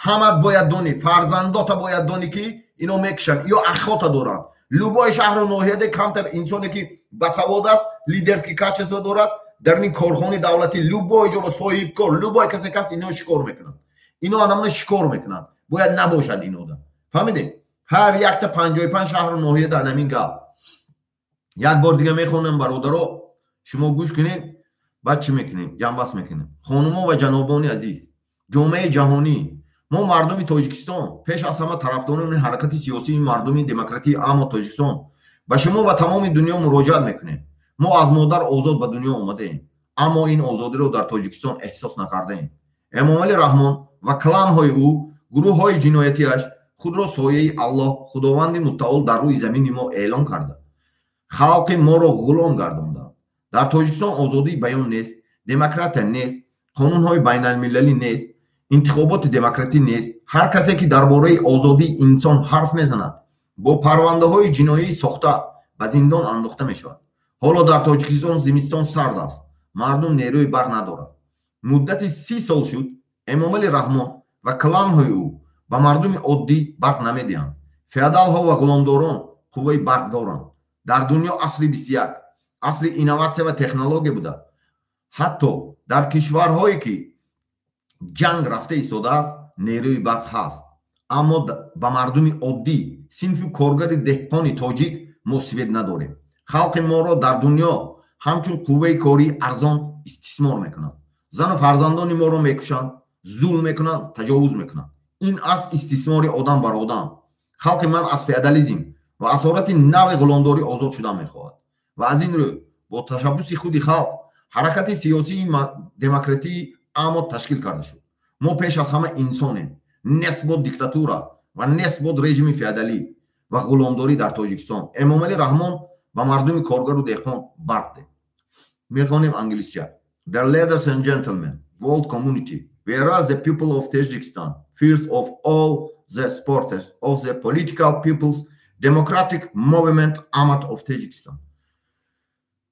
ҳамат бояд донӣ, фарзандота бояд донӣ ки ино мекушанд ё ахота доранд. любой шаҳру ноҳияде камтар инсоне ки басавод аст, лидерски качество дорад, дар ин корхонаи давлатӣ любой ҷо ба соҳибкор, любой касе ино шикор мекунад. ино анамона шикор мекунад. бояд набошад ин одам. фаҳмидед? هر یک تا 55 شهر و ناحیه در همین گپ. یک بار دیگه میخونم برادرها، شما گوش کنید. بعد چی میکنیم؟ جنبش میکنیم. خانوما و جنابان عزیز، جامعه جهانی، ما مردم تاجیکستان پیش از همه طرفداران این حرکت سیاسی مردم دموکراتی اما تاجیکستان با شما و تمام دنیا مراجعه میکنیم. ما از مادر آزاد به دنیا آمده ایم، اما این آزادی رو در تاجیکستان احساس نکرده ایم. امام علی رحمان و کلان های او، گروه های جنایتیش خود را سایه الله خداوند متعال در روی زمین ما اعلان کرده. خلق ما را غلام گردانده. در تاجیکستان آزادی بیان نیست، دموکرات نیست، قانون های بین المللی نیست، انتخابات دموکراتی نیست. هر کسی که درباره آزادی انسان حرف میزند با پرونده های جنایی ساخته به زندان انداخته می شود. حالا در تاجیکستان زمستان سرد است، مردم نیروی برق ندارد. مدت 30 سال شد امام علی رحمان و کلان های او به مردم عادی برق نمیدهند. فیودال ها و غلامداران قوه برق دارند. در دنیا عصر 21 عصر اینواسیون و تکنولوژی بوده. حتی در کشورهایی که جنگ رفته ایستاده است نیروی برق هست، اما به مردم عادی صنف کارگر دهقان تاجیک ما سود نداریم. خلق ما را در دنیا همچون قوه کاری ارزان استثمار میکنند. زن و فرزندان ما را میکشند، ظلم میکنند، تجاوز میکنند. این است استثمار آدم بر آدم. خلق من از فئودالیسم و اسارت نو غلامداری آزاد شده میخواهد و از این رو با تشبث خود خلق حرکت سیاسی دموکراتی اما تشکیل کرده شد. ما پیش از همه انسانیم، نسبت با دیکتاتورا و نسبت با رژیم فئودالی و غلامداری در تاجیکستان. امام علی رحمان و مردم کارگر و دهقان برق ده. میخوانیم انگلیسی. Dear ladies and gentlemen, world community, whereas the people of Tajikistan, first of all the supporters of the political people's democratic movement Ahmad of Tajikistan,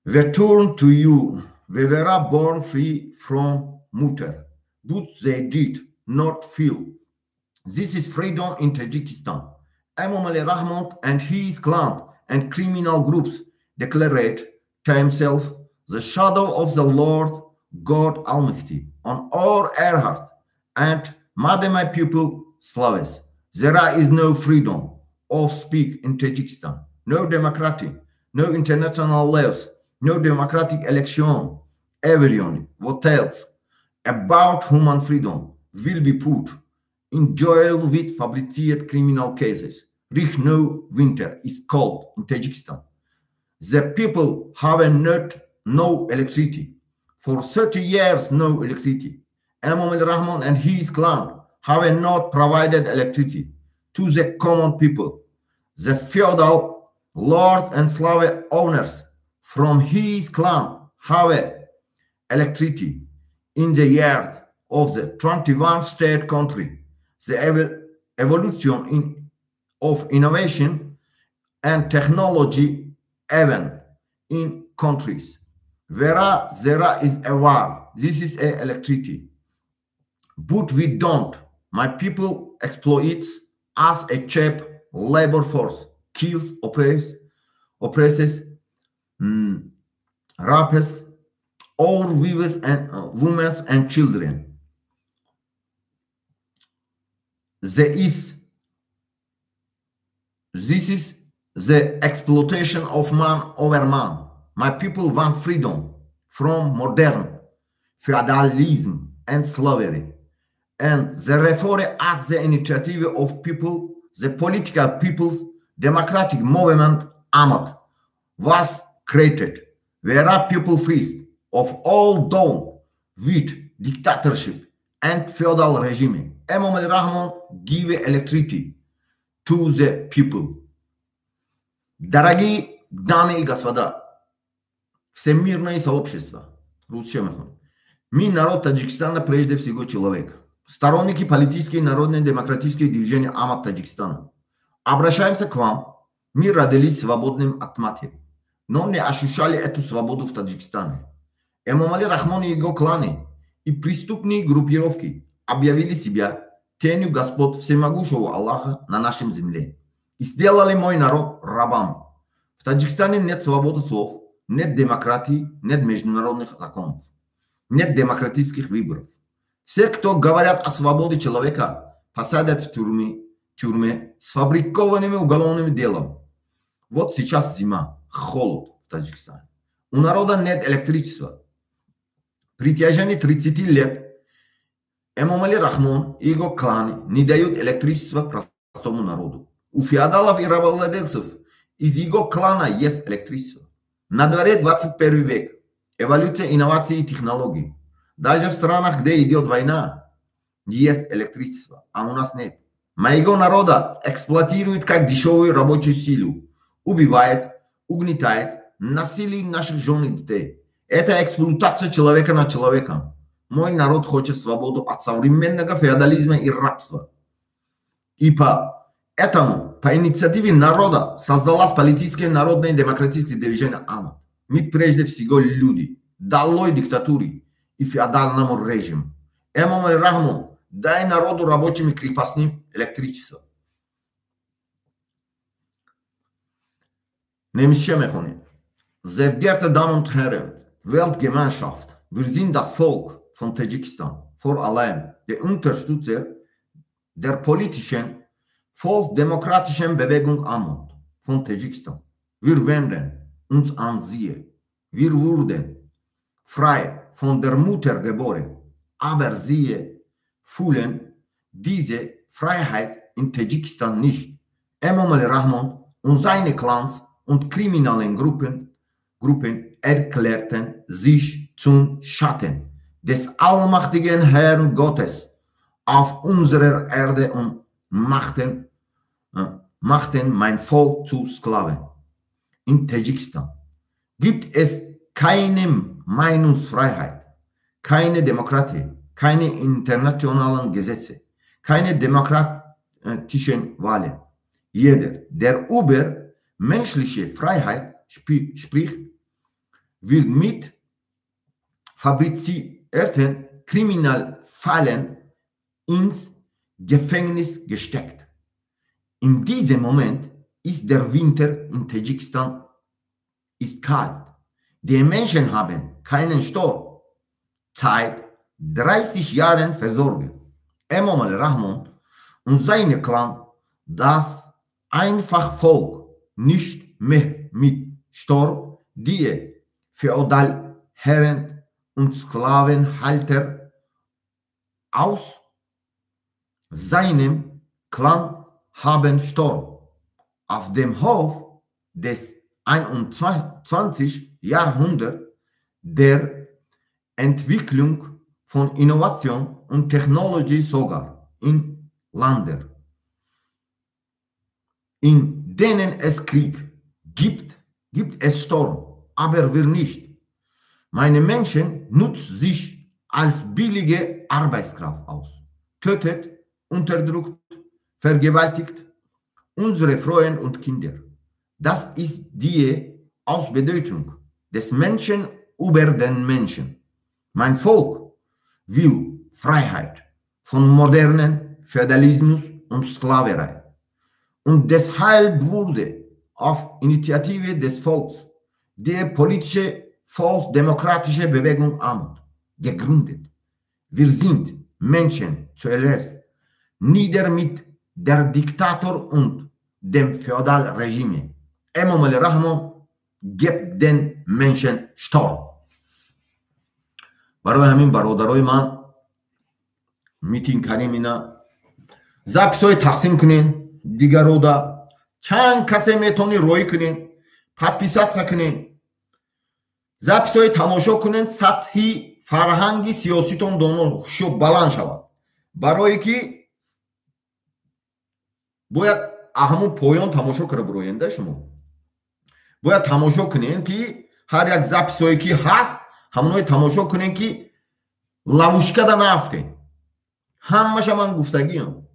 we turn to you. We were born free from mutter, but they did not feel. This is freedom in Tajikistan. Imam Ali Rahman and his clan and criminal groups declared to himself the shadow of the Lord God Almighty on our earth, and made my people slaves. There is no freedom of speech in Tajikistan, no democracy, no international laws, no democratic election. Everyone who tells about human freedom will be put in jail with fabricated criminal cases. No winter is cold in Tajikistan. The people have no electricity. For 30 years, no electricity. Imam Ali Rahman and his clan have not provided electricity to the common people. The feudal lords and slave owners from his clan have electricity in the years of the 21 state country. The evolution of innovation and technology even in countries where there is a war, this is a electricity. But we don't. My people exploits as a cheap labor force, kills, oppresses, rapes, all women and children. This is the exploitation of man over man. My people want freedom from modern feudalism and slavery. And the reform at the initiative of people, the political people's democratic movement Ahmad was created, where people faced of all done with dictatorship and feudal regime. Imam Ali Rahman gave electricity to the people. Дорогие дамы и господа, всемирное сообщество, русское механизм. Мы народ Таджикистана прежде всего человек. Сторонники политической и народно-демократической движения Ahmad Таджикистана. Обращаемся к вам. Мы родились свободным от матери, но не ощущали эту свободу в Таджикистане. Имам Али Рахман и его кланы и преступные группировки объявили себя тенью Господ Всемогущего Аллаха на нашем земле и сделали мой народ рабами. В Таджикистане нет свободы слов, нет демократии, нет международных законов, нет демократических выборов. Все, кто говорят о свободе человека, посадят в тюрьме с фабрикованными уголовными делами. Вот сейчас зима, холод в Таджикистане. У народа нет электричества. При течение 30 лет Эмомали Рахмон и его кланы не дают электричество простому народу. У феодалов и рабовладельцев из его клана есть электричество. На дворе 21 век. Эволюция инноваций и технологий. Даже в странах, где идет война, есть электричество, а у нас нет. Моего народа эксплуатируют как дешевую рабочую силу. Убивает, угнетает, насилует наших жен и детей. Это эксплуатация человека на человека. Мой народ хочет свободу от современного феодализма и рабства. И поэтому по инициативе народа создалось политическое народное демократическое движение АМАД. Мы прежде всего люди, долой диктатуре и феодальному режиму. Эмомали Рахмон, дай народу рабочим и крепостным электричество. Немисche mechone. Sehr geehrte Damen und Herren, Weltgemeinschaft, wir sind das Volk von Tadschikistan, vor allem der Unterstützer der politischen, volksdemokratischen Bewegung AMAD von Tadschikistan. Wir wenden uns an Sie. Wir wurden frei von der Mutter geboren, aber Sie fühlen diese Freiheit in Tadschikistan nicht. Emomali Rachmon und seine Clans und kriminellen Gruppen erklärten sich zum Schatten des allmächtigen Herrn Gottes auf unserer Erde und machten mein Volk zu Sklaven. In Tadschikistan gibt es keine Meinungsfreiheit, keine Demokratie, keine internationalen Gesetze, keine demokratischen Wahlen. Jeder, der über menschliche Freiheit spricht, wird mit fabrizierten Kriminalfällen ins Gefängnis gesteckt. In diesem Moment ist der Winter in Tadschikistan ist kalt. Die Menschen haben keinen Strom. Seit 30 Jahren versorgen Emomali Rachmon und seine Clan das einfache Volk nicht mehr mit Strom, die Feudalherren und Sklavenhalter aus seinem Clan haben Strom. Auf dem Hof des 21. Jahrhunderts der Entwicklung von Innovation und Technologie sogar in Ländern, in denen es Krieg gibt es Strom, aber wir nicht. Meine Menschen nutzen sich als billige Arbeitskraft aus, tötet, unterdrückt, vergewaltigt unsere Frauen und Kinder. Das ist die Ausbeutung des Menschen über den Menschen. Mein Volk will Freiheit von modernen Feudalismus und Sklaverei. Und deshalb wurde auf Initiative des Volks die politische volksdemokratische Bewegung AMAD gegründet. Wir sind Menschen zuerst, nieder mit der Diktator und dem Feudalregime. Emomali Rachmon gibt den Menschen Strom. برای همین برادرای من میتین کنیم اینا زپسای تقسیم کنین دیگر رو دا چند کسی میتونی روی کنین подписаться کنین زپسای تماشا کنین سطحی فرهنگی سیاسیتون دونو شو بلند شود برای که باید همون پایان تماشا کنه بروینده شما باید تماشا کنین که هر یک زپسایی که هست همونای تماشا کنین که لوشکه دا نفتین همه من گفتگیم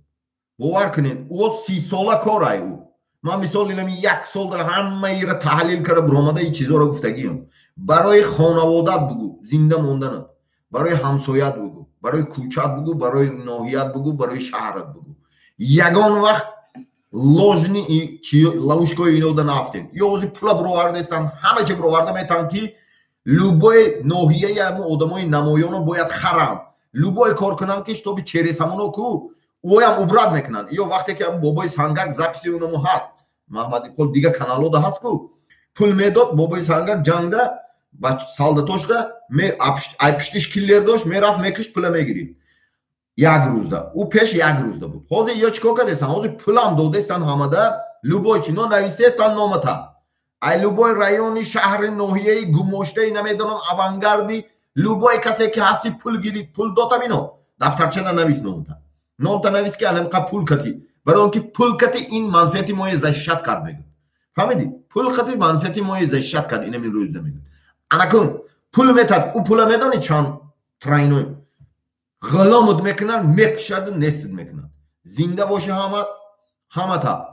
باور کنین او 30 ساله کارای او من مثال اینم 1 سال در همه ایره تحلیل کرده برآمده این چیزا رو گفتگیم برای خانوادت بگو زنده موندنت برای همسایت بگو برای کوچت بگو برای ناحیت بگو برای شهرت بگو یگان وقت ложни ловушкой اینو да нафтин ёзи пула бровардестан ҳама чӣ броварда метан ки любой ноҳияи ҳамун одамои намоёно бояд харанд любой кор кунанд ки штоби чересамоно ку اویم ابراد میکنن یا وقتی که بابای سنگک زپسی اونمو هست محمدی قول دیگه کانالو ده هست کو پول میداد بابای سنگک جنگده با سالداتوش ده می ایپشتیش کلیر داشت میرفت میکشت پول میگیرید یک روز ده او پیش یک روز ده بود حاضر یا چیکار کردستن حاضر پولم دادستن همه ده لوبای چی نو نویستستن نامتا ای لوبای رایونی شهر نوحیه گماشته نمیدونم اوانگاردی لوبای کسی که هستی پول گیرید پول داتا مینو دفترچه ننویس نامتا نویس که انم پول کتی برای اون که پول کتی این منفیتی مایه زشت کرد میگه فهمیدی پول کتی منفیتی مایه زشت کرد اینم این روز ده میگه انکن پول میتاد او پول میدونی چند تراینوی غلامت میکنن میکشد نست میکنن زنده باشه همه تا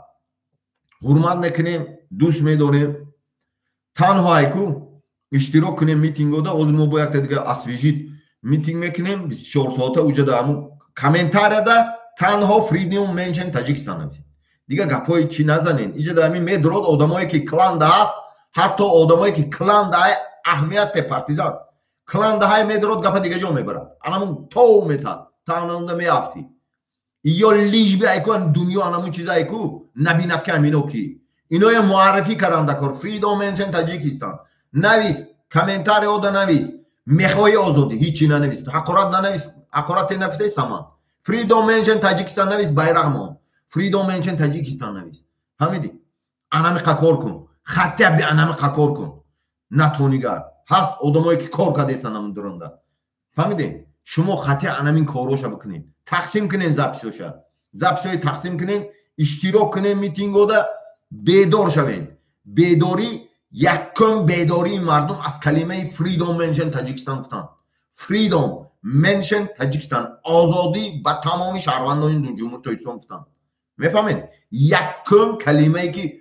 حرمت میکنیم دوست میدونیم تنها ایکو اشتراک کنیم میتینگو دا از ما باید دیگه اسویجید میتینگ میکنیم 24 ساعته اوجا دا همون کامنتار دا تنها فریدم منشن تاجیکستان هستیم دیگه گپای چی نزنین اینجا دا همین میدرود آدمایی که کلان دا هست حتی آدمایی که کلان دا اهمیت پارتیزان کلان دا های میدرود گپا دیگه جا میبرد انمون تو میتاد تا اونده میافتی یا لیج بی ایکو دنیا انمون چیزا ایکو نبیند که همینو کی اینو یه معرفی کردن دکار فریدم منشن تاجیکستان نویس کامنتار او دا نویس میخوای آزادی هیچی ننویس حقارت ننویس حقارت نفته سامان فریدم منشن تاجیکستان نویس بایرغمان فریدم منشن تاجیکستان نویس همیدی انم قکار کن خطی بی انم قکار کن نتونیگر هست آدمایی که کار کردستن همون درونده فهمیدین شما خطی انمین کاروشا بکنین تقسیم کنین زپسوی تقسیم کنین اشتراک کنین میتینگو دا بیدار شوین بیداری یکم بیداری مردم از کلمه فریدم منشن تاجیکستان گفتن فریدم منشن تاجیکستان آزادی با تمامی شهروندان جمهوری اسلامی گفتن میفهمین یکم کلمه که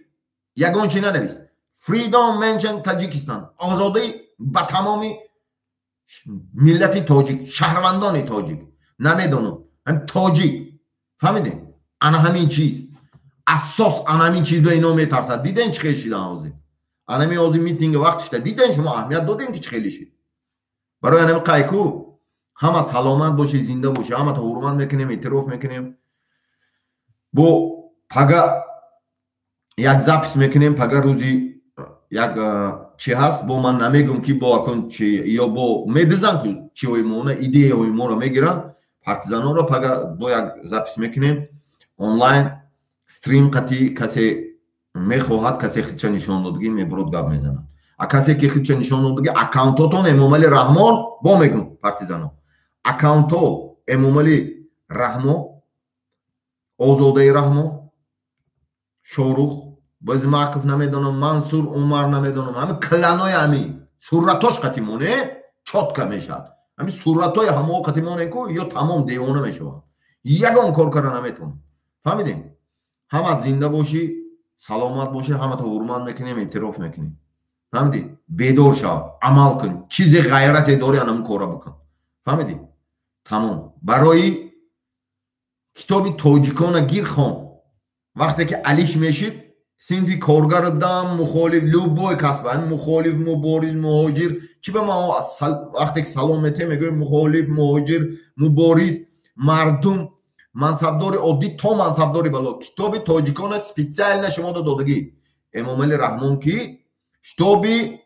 یگان چی ننویس فریدم منشن تاجیکستان آزادی با تمامی ملت تاجیک شهروندان تاجیک نمیدونم هم تاجیک فهمیدین انا همین چیز اساس انا همین چیز به اینا میترسد دیدین چه خیلی شیدن آزی انا می آزی میتینگ وقتش ده دیدین شما اهمیت دادین که چه خیلی شید برای انم قایکو همه سلامت باشه زنده باشه همه تا حرمت میکنیم اعتراف میکنیم بو پگا یک زپس میکنیم پگا روزی یک چی هست با من نمیگم که با اکن چی یا با میدزن که چی های مونه ایده های ما رو میگیرن پارتیزان ها رو پگا با یک زپس میکنیم آنلاین استریم قطعی کسی میخواهد کسی خیچه نشان دادگی میبرود گب میزنن کسی که خیچه نشان دادگی اکاونتاتون امامالی رحمان با میگم پارتیزان ها اکاونتو امامالی رحمان آزاده رحمان شاروخ باز معکف نمیدونم منصور عمر نمیدونم همه کلانای همی صورتاش قطیمونه چطکه میشد همی صورتای همه قطیمونه که یا تمام دیوانه میشود یکم کار کردن نمیتون فهمیدین همه زنده باشی سلامت باشی همه تا حرمت میکنیم اعتراف میکنیم فهمیدین بیدار شو عمل کن چیز غیرت داری انم کارا بکن فهمیدین تمام برای کتاب تاجیکان گیر خان وقتی که علیش میشید سینفی کارگر دم مخالف لوبوی کسب مخالف مبارز مهاجر چی به ما وقتی که سلام میته میگه مخالف مهاجر مبارز مردم منصبدار عادی تا منصبداری بالا کتاب تاجیکان سپیسیال نشما دادگی امامالی رحمان کی شتابی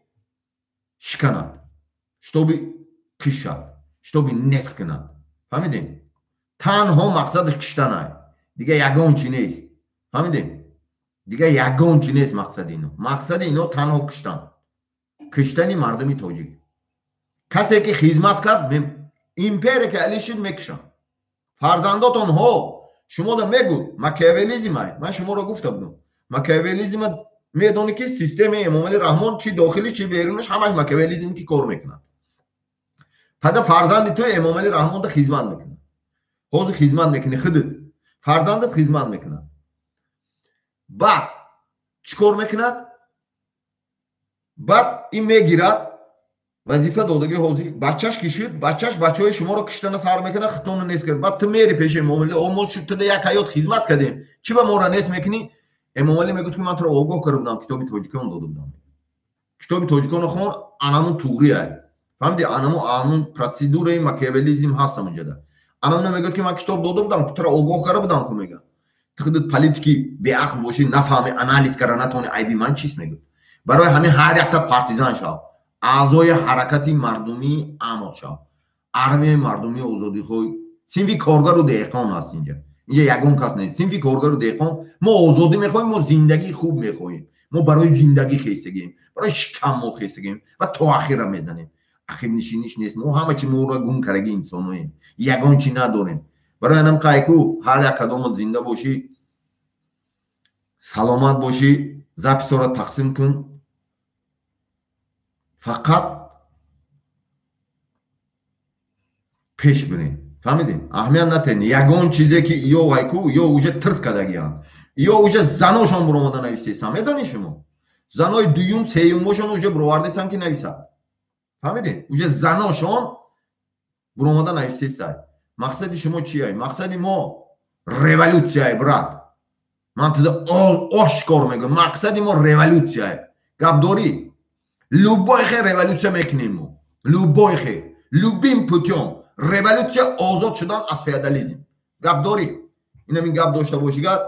شکنند شتابی کشد شتابی نس کنند فهمیدین تنها مقصد کشتن دیگه یگان چی نیست فهمیدین دیگه یگان چی نیست مقصد اینو تنها کشتنی مردمی تاجیک کسی که خدمت کرد ایمپیر که علیشون میکشن فرزنداتون ها شما دا میگو ماکیاولیزم من شما رو گفته بودم ماکیاولیزم میدونی که سیستم امامالی رحمان چی داخلی چی بیرونش همش ماکیاولیزم کی کار میکنن فقط فرزند تو امامالی رحمان دا خدمت میکنه حوض خدمت میکنه خودت فرزندت خدمت میکنه بعد چیکار میکند بعد این میگیرد وظیفه دادگی حوزی بچهش کشید بچهای شما رو کشتن سر میکنه خطون نیست کرد بعد تو میری پیش امامالی ما شد تو یک حیات خدمت کردیم چی به ما را نیست میکنی امامالی میگه که من تو رو آگاه کرده بودم کتابی تاجیکان داده بودم کتابی تاجیکان خون انمون توغری فهمیدی انمون پروسیدور ماکیاولیزم هست اونجا ده анам намегӯяд ки ман китоб дода будам ки туро огоҳ карда будам ку мега худут политики беақл бошӣ нафаҳми анализ кара натони айби ман чист мегӯд барои ҳамин ҳар яктат партизан шав аъзои ҳаракати мардумии амод шав армияи мардумии озодихоҳи синфи коргару деҳқон аст инҷа ягон кас нест синфи коргару деҳқон мо озодӣ мехоҳем мо зиндагии хуб мехоҳем мо барои зиндагӣ хестагием барои шикам мо хестагием ва то ахира мезанем ақибнишиниш нест мо ҳама чи моро гум кардаги инсоноем ягон чи надорем барои анам қайку ҳар як кадомат зинда бошӣ саломат бошӣ записора тақсим кун фақат пеш бирем фаҳмидем аҳамият натен ягон чизе ки ё вайку ё уже тирт кардагианд ё уже заношон буромада нависестанд медонед шумо занои дуюм сеюмошон уже буровардестанд ки нависад фаҳмидем уже заношон буромада нависестанд мақсади шумо чие мақсади мо революция брат ман туда ошкор мегӯям мақсади мо революция гапдорӣ любой хе революция мекунем мо любой хе любим путём революция озод шудан аз феодализм гапдорӣ инамин гап дошта бошигар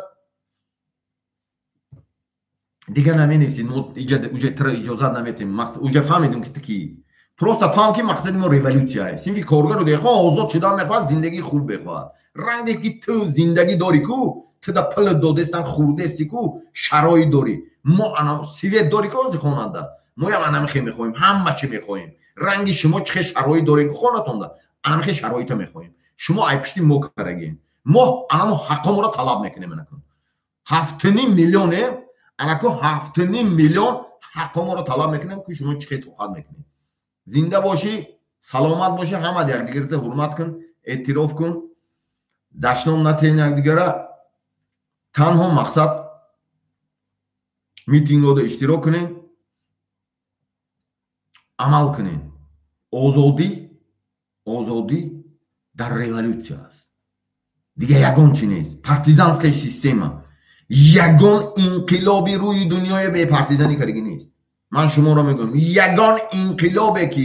дига наменависед мо уже тра иҷозат наметем уже фаҳмидем ки просто фаҳм ки мақсади мо революция синфи коргару деҳқон озод шудан мехоҳад зиндагии хуб бехоҳад ранге ки ту зиндагӣ дорӣ ку туда пул додестан хурдести ку шароит дорӣ мо свет дорӣ ку ози хонада моям анамихе мехоҳем ҳама чи мехоҳем ранги шумо чихе шароит дорем ки хонатонда анамихе шароита мехоҳем шумо айпишти мо карагем мо анамо ҳаққомро талаб мекунем анакун 7.5 миллионем анаку 7.5 миллион ҳаққомро талаб мекунем ки шумо чихе тоқат мекунем зинда бошӣ саломат бошӣ ҳама якдигарта ҳурмат кун эътироф кун дашном натен якдигара танҳо мақсад митингҳода иштирок кунем амал кунем озодӣ дар революция аст дига ягон чи нест партизанская система ягон инқилоби рӯи дунёе бепартизанӣ кардаги нест ман шуморо мегӯям ягон инқилобе ки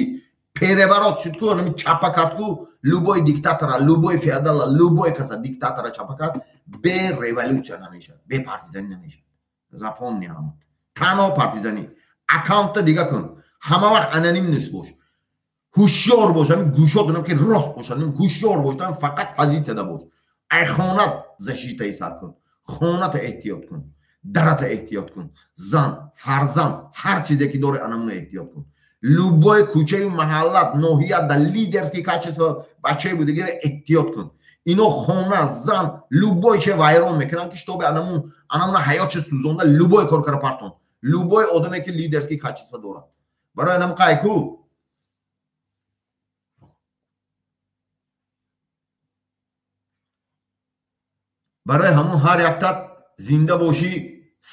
переворот шуд ку чапа кард ку любой диктатора любой феодала любой каса диктатора чапа кард бе революция намешад бе партизанӣ намешад запомни ҳама танҳо партизанӣ аккаунтта дига кун ҳама вақт аноним нест бош ҳушёр бош ҳамин гӯшот донам ки рост бошад ҳушёр бош фақат позитсияда бош ай хонат защитаи сар кун хоната эҳтиёт кун дарата эҳтиёт кун зан фарзанд ҳар чизе ки дори анамуна эҳтиёт кун любой кӯчаи маҳаллат ноҳият да лидерский качество бачаи будигира эҳтиёт кун ино хона зан любой че вайрон мекунанд ки шитоби анамуна ҳаётши сӯзонда любой кор кара партон любой одаме ки лидерский качество дорад барои анам қайку барои ҳамон ҳар яктат зинда бошӣ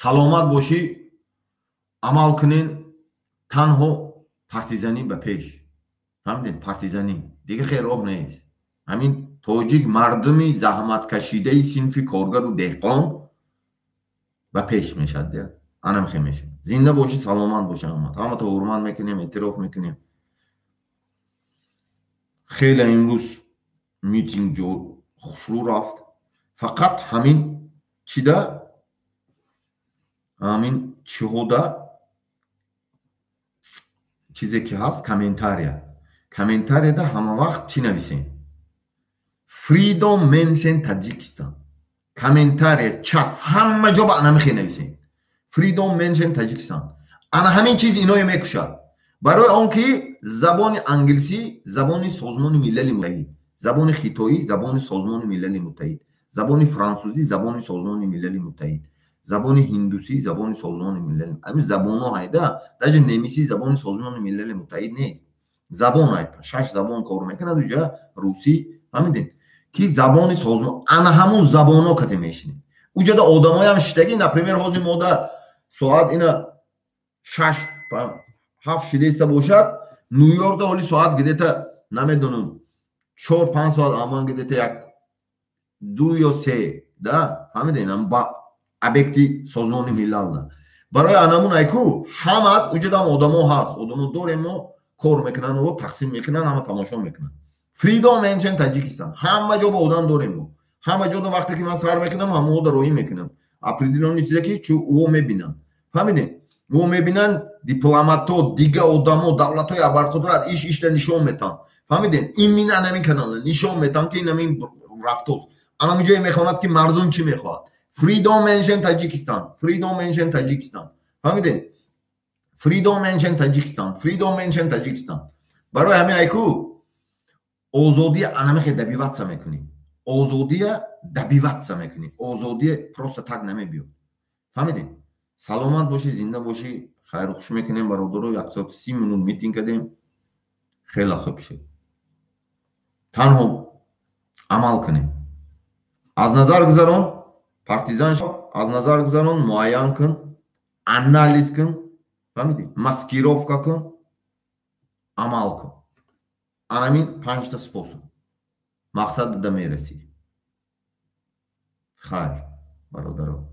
саломат бошӣ амал кунен танҳо партизанӣ ба пеш фаҳмидед партизанӣ дига хел роҳ нест ҳамин тоҷик мардуми заҳматкашидаи синфи коргару деҳқон ба пеш мешад анам хел мешад зинда бошӣ саломат боша ҳамато ҳурмат мекунем эътироф мекунем хеле имрӯз митинг ҷо хушрӯ рафт фақат ҳамин чида ҳамин чиҳода чизе ки ҳаст комментарияда ҳама вақт чӣ нависем freedom mention Tajikistan комментария чат ҳама ҷо ба анамихе нависем freedom mention Tajikistan ана ҳамин чиз иное мекушад барои он ки забони англисӣ забони созмони милали муттаҳид забони хитоӣ забони созмони милали муттаҳид забони франсузӣ забони созмони милали муттаҳид забони ҳиндусӣ забони созмони милали ҳамин забонҳо ҳайда даже немисӣ забони созмони милали муттаҳид нест забон айпа 6 забон кор мекунад уҷа русӣ ҳамидем ки забони созмон ана ҳамон забонҳо кате мешинем уҷада одамоям шитагӣ например ҳозир мода соат ина 6-7 шидеста бошад нӯйоркда ҳоли соат гидета намедонам 4-5 соат аман гидета як 2 ё 3 да фаҳмидем ба объекти созмони милал да барои анамун айку ҳамат уҷадам одамо ҳаст одамо дорем мо кор мекунанд ро тақсим мекунанд ҳама тамошо мекунанд Freedom mention Tajikistan. Hamma jo ba odam dorem mo. Hamma jo vaqti ki man sar mekinam hamu da royi mekinam. Определенные чизе ки ӯ мебинанд. Фаҳмидем? ӯ мебинанд дипломатҳо, дига одамо, давлатҳои абарқудрат ишта нишон метан. Фаҳмидем? Ин мин анамин канал нишон метан ки инамин рафтост. Анамин ҷое мехонад ки мардум чӣ мехоҳад. Freedom mention Tajikistan. Freedom mention Tajikistan. Фаҳмидем? Freedom mention Tajikistan. Freedom mention Tajikistan. Барои ҳамин айку озодия анамин хе дабиватса мекунӣ. Озодия дабиватса мекунӣ. Озодия просто так намебиёд. Фаҳмидем? Саломат бошӣ, зинда бошӣ. Хайру хуш мекунем бародаро. 1 соат 30 минут митинг кардем. Хеле хуб шуд. Танҳо амал кунем. Аз назар гузарон партизан шо, аз назар гузарон муайян кун, анализ кун, фаҳмидем? Маскировка кун, амал кун. Анамин 5 та способ. Мақсад да мерасӣ. Хайр, бародаро.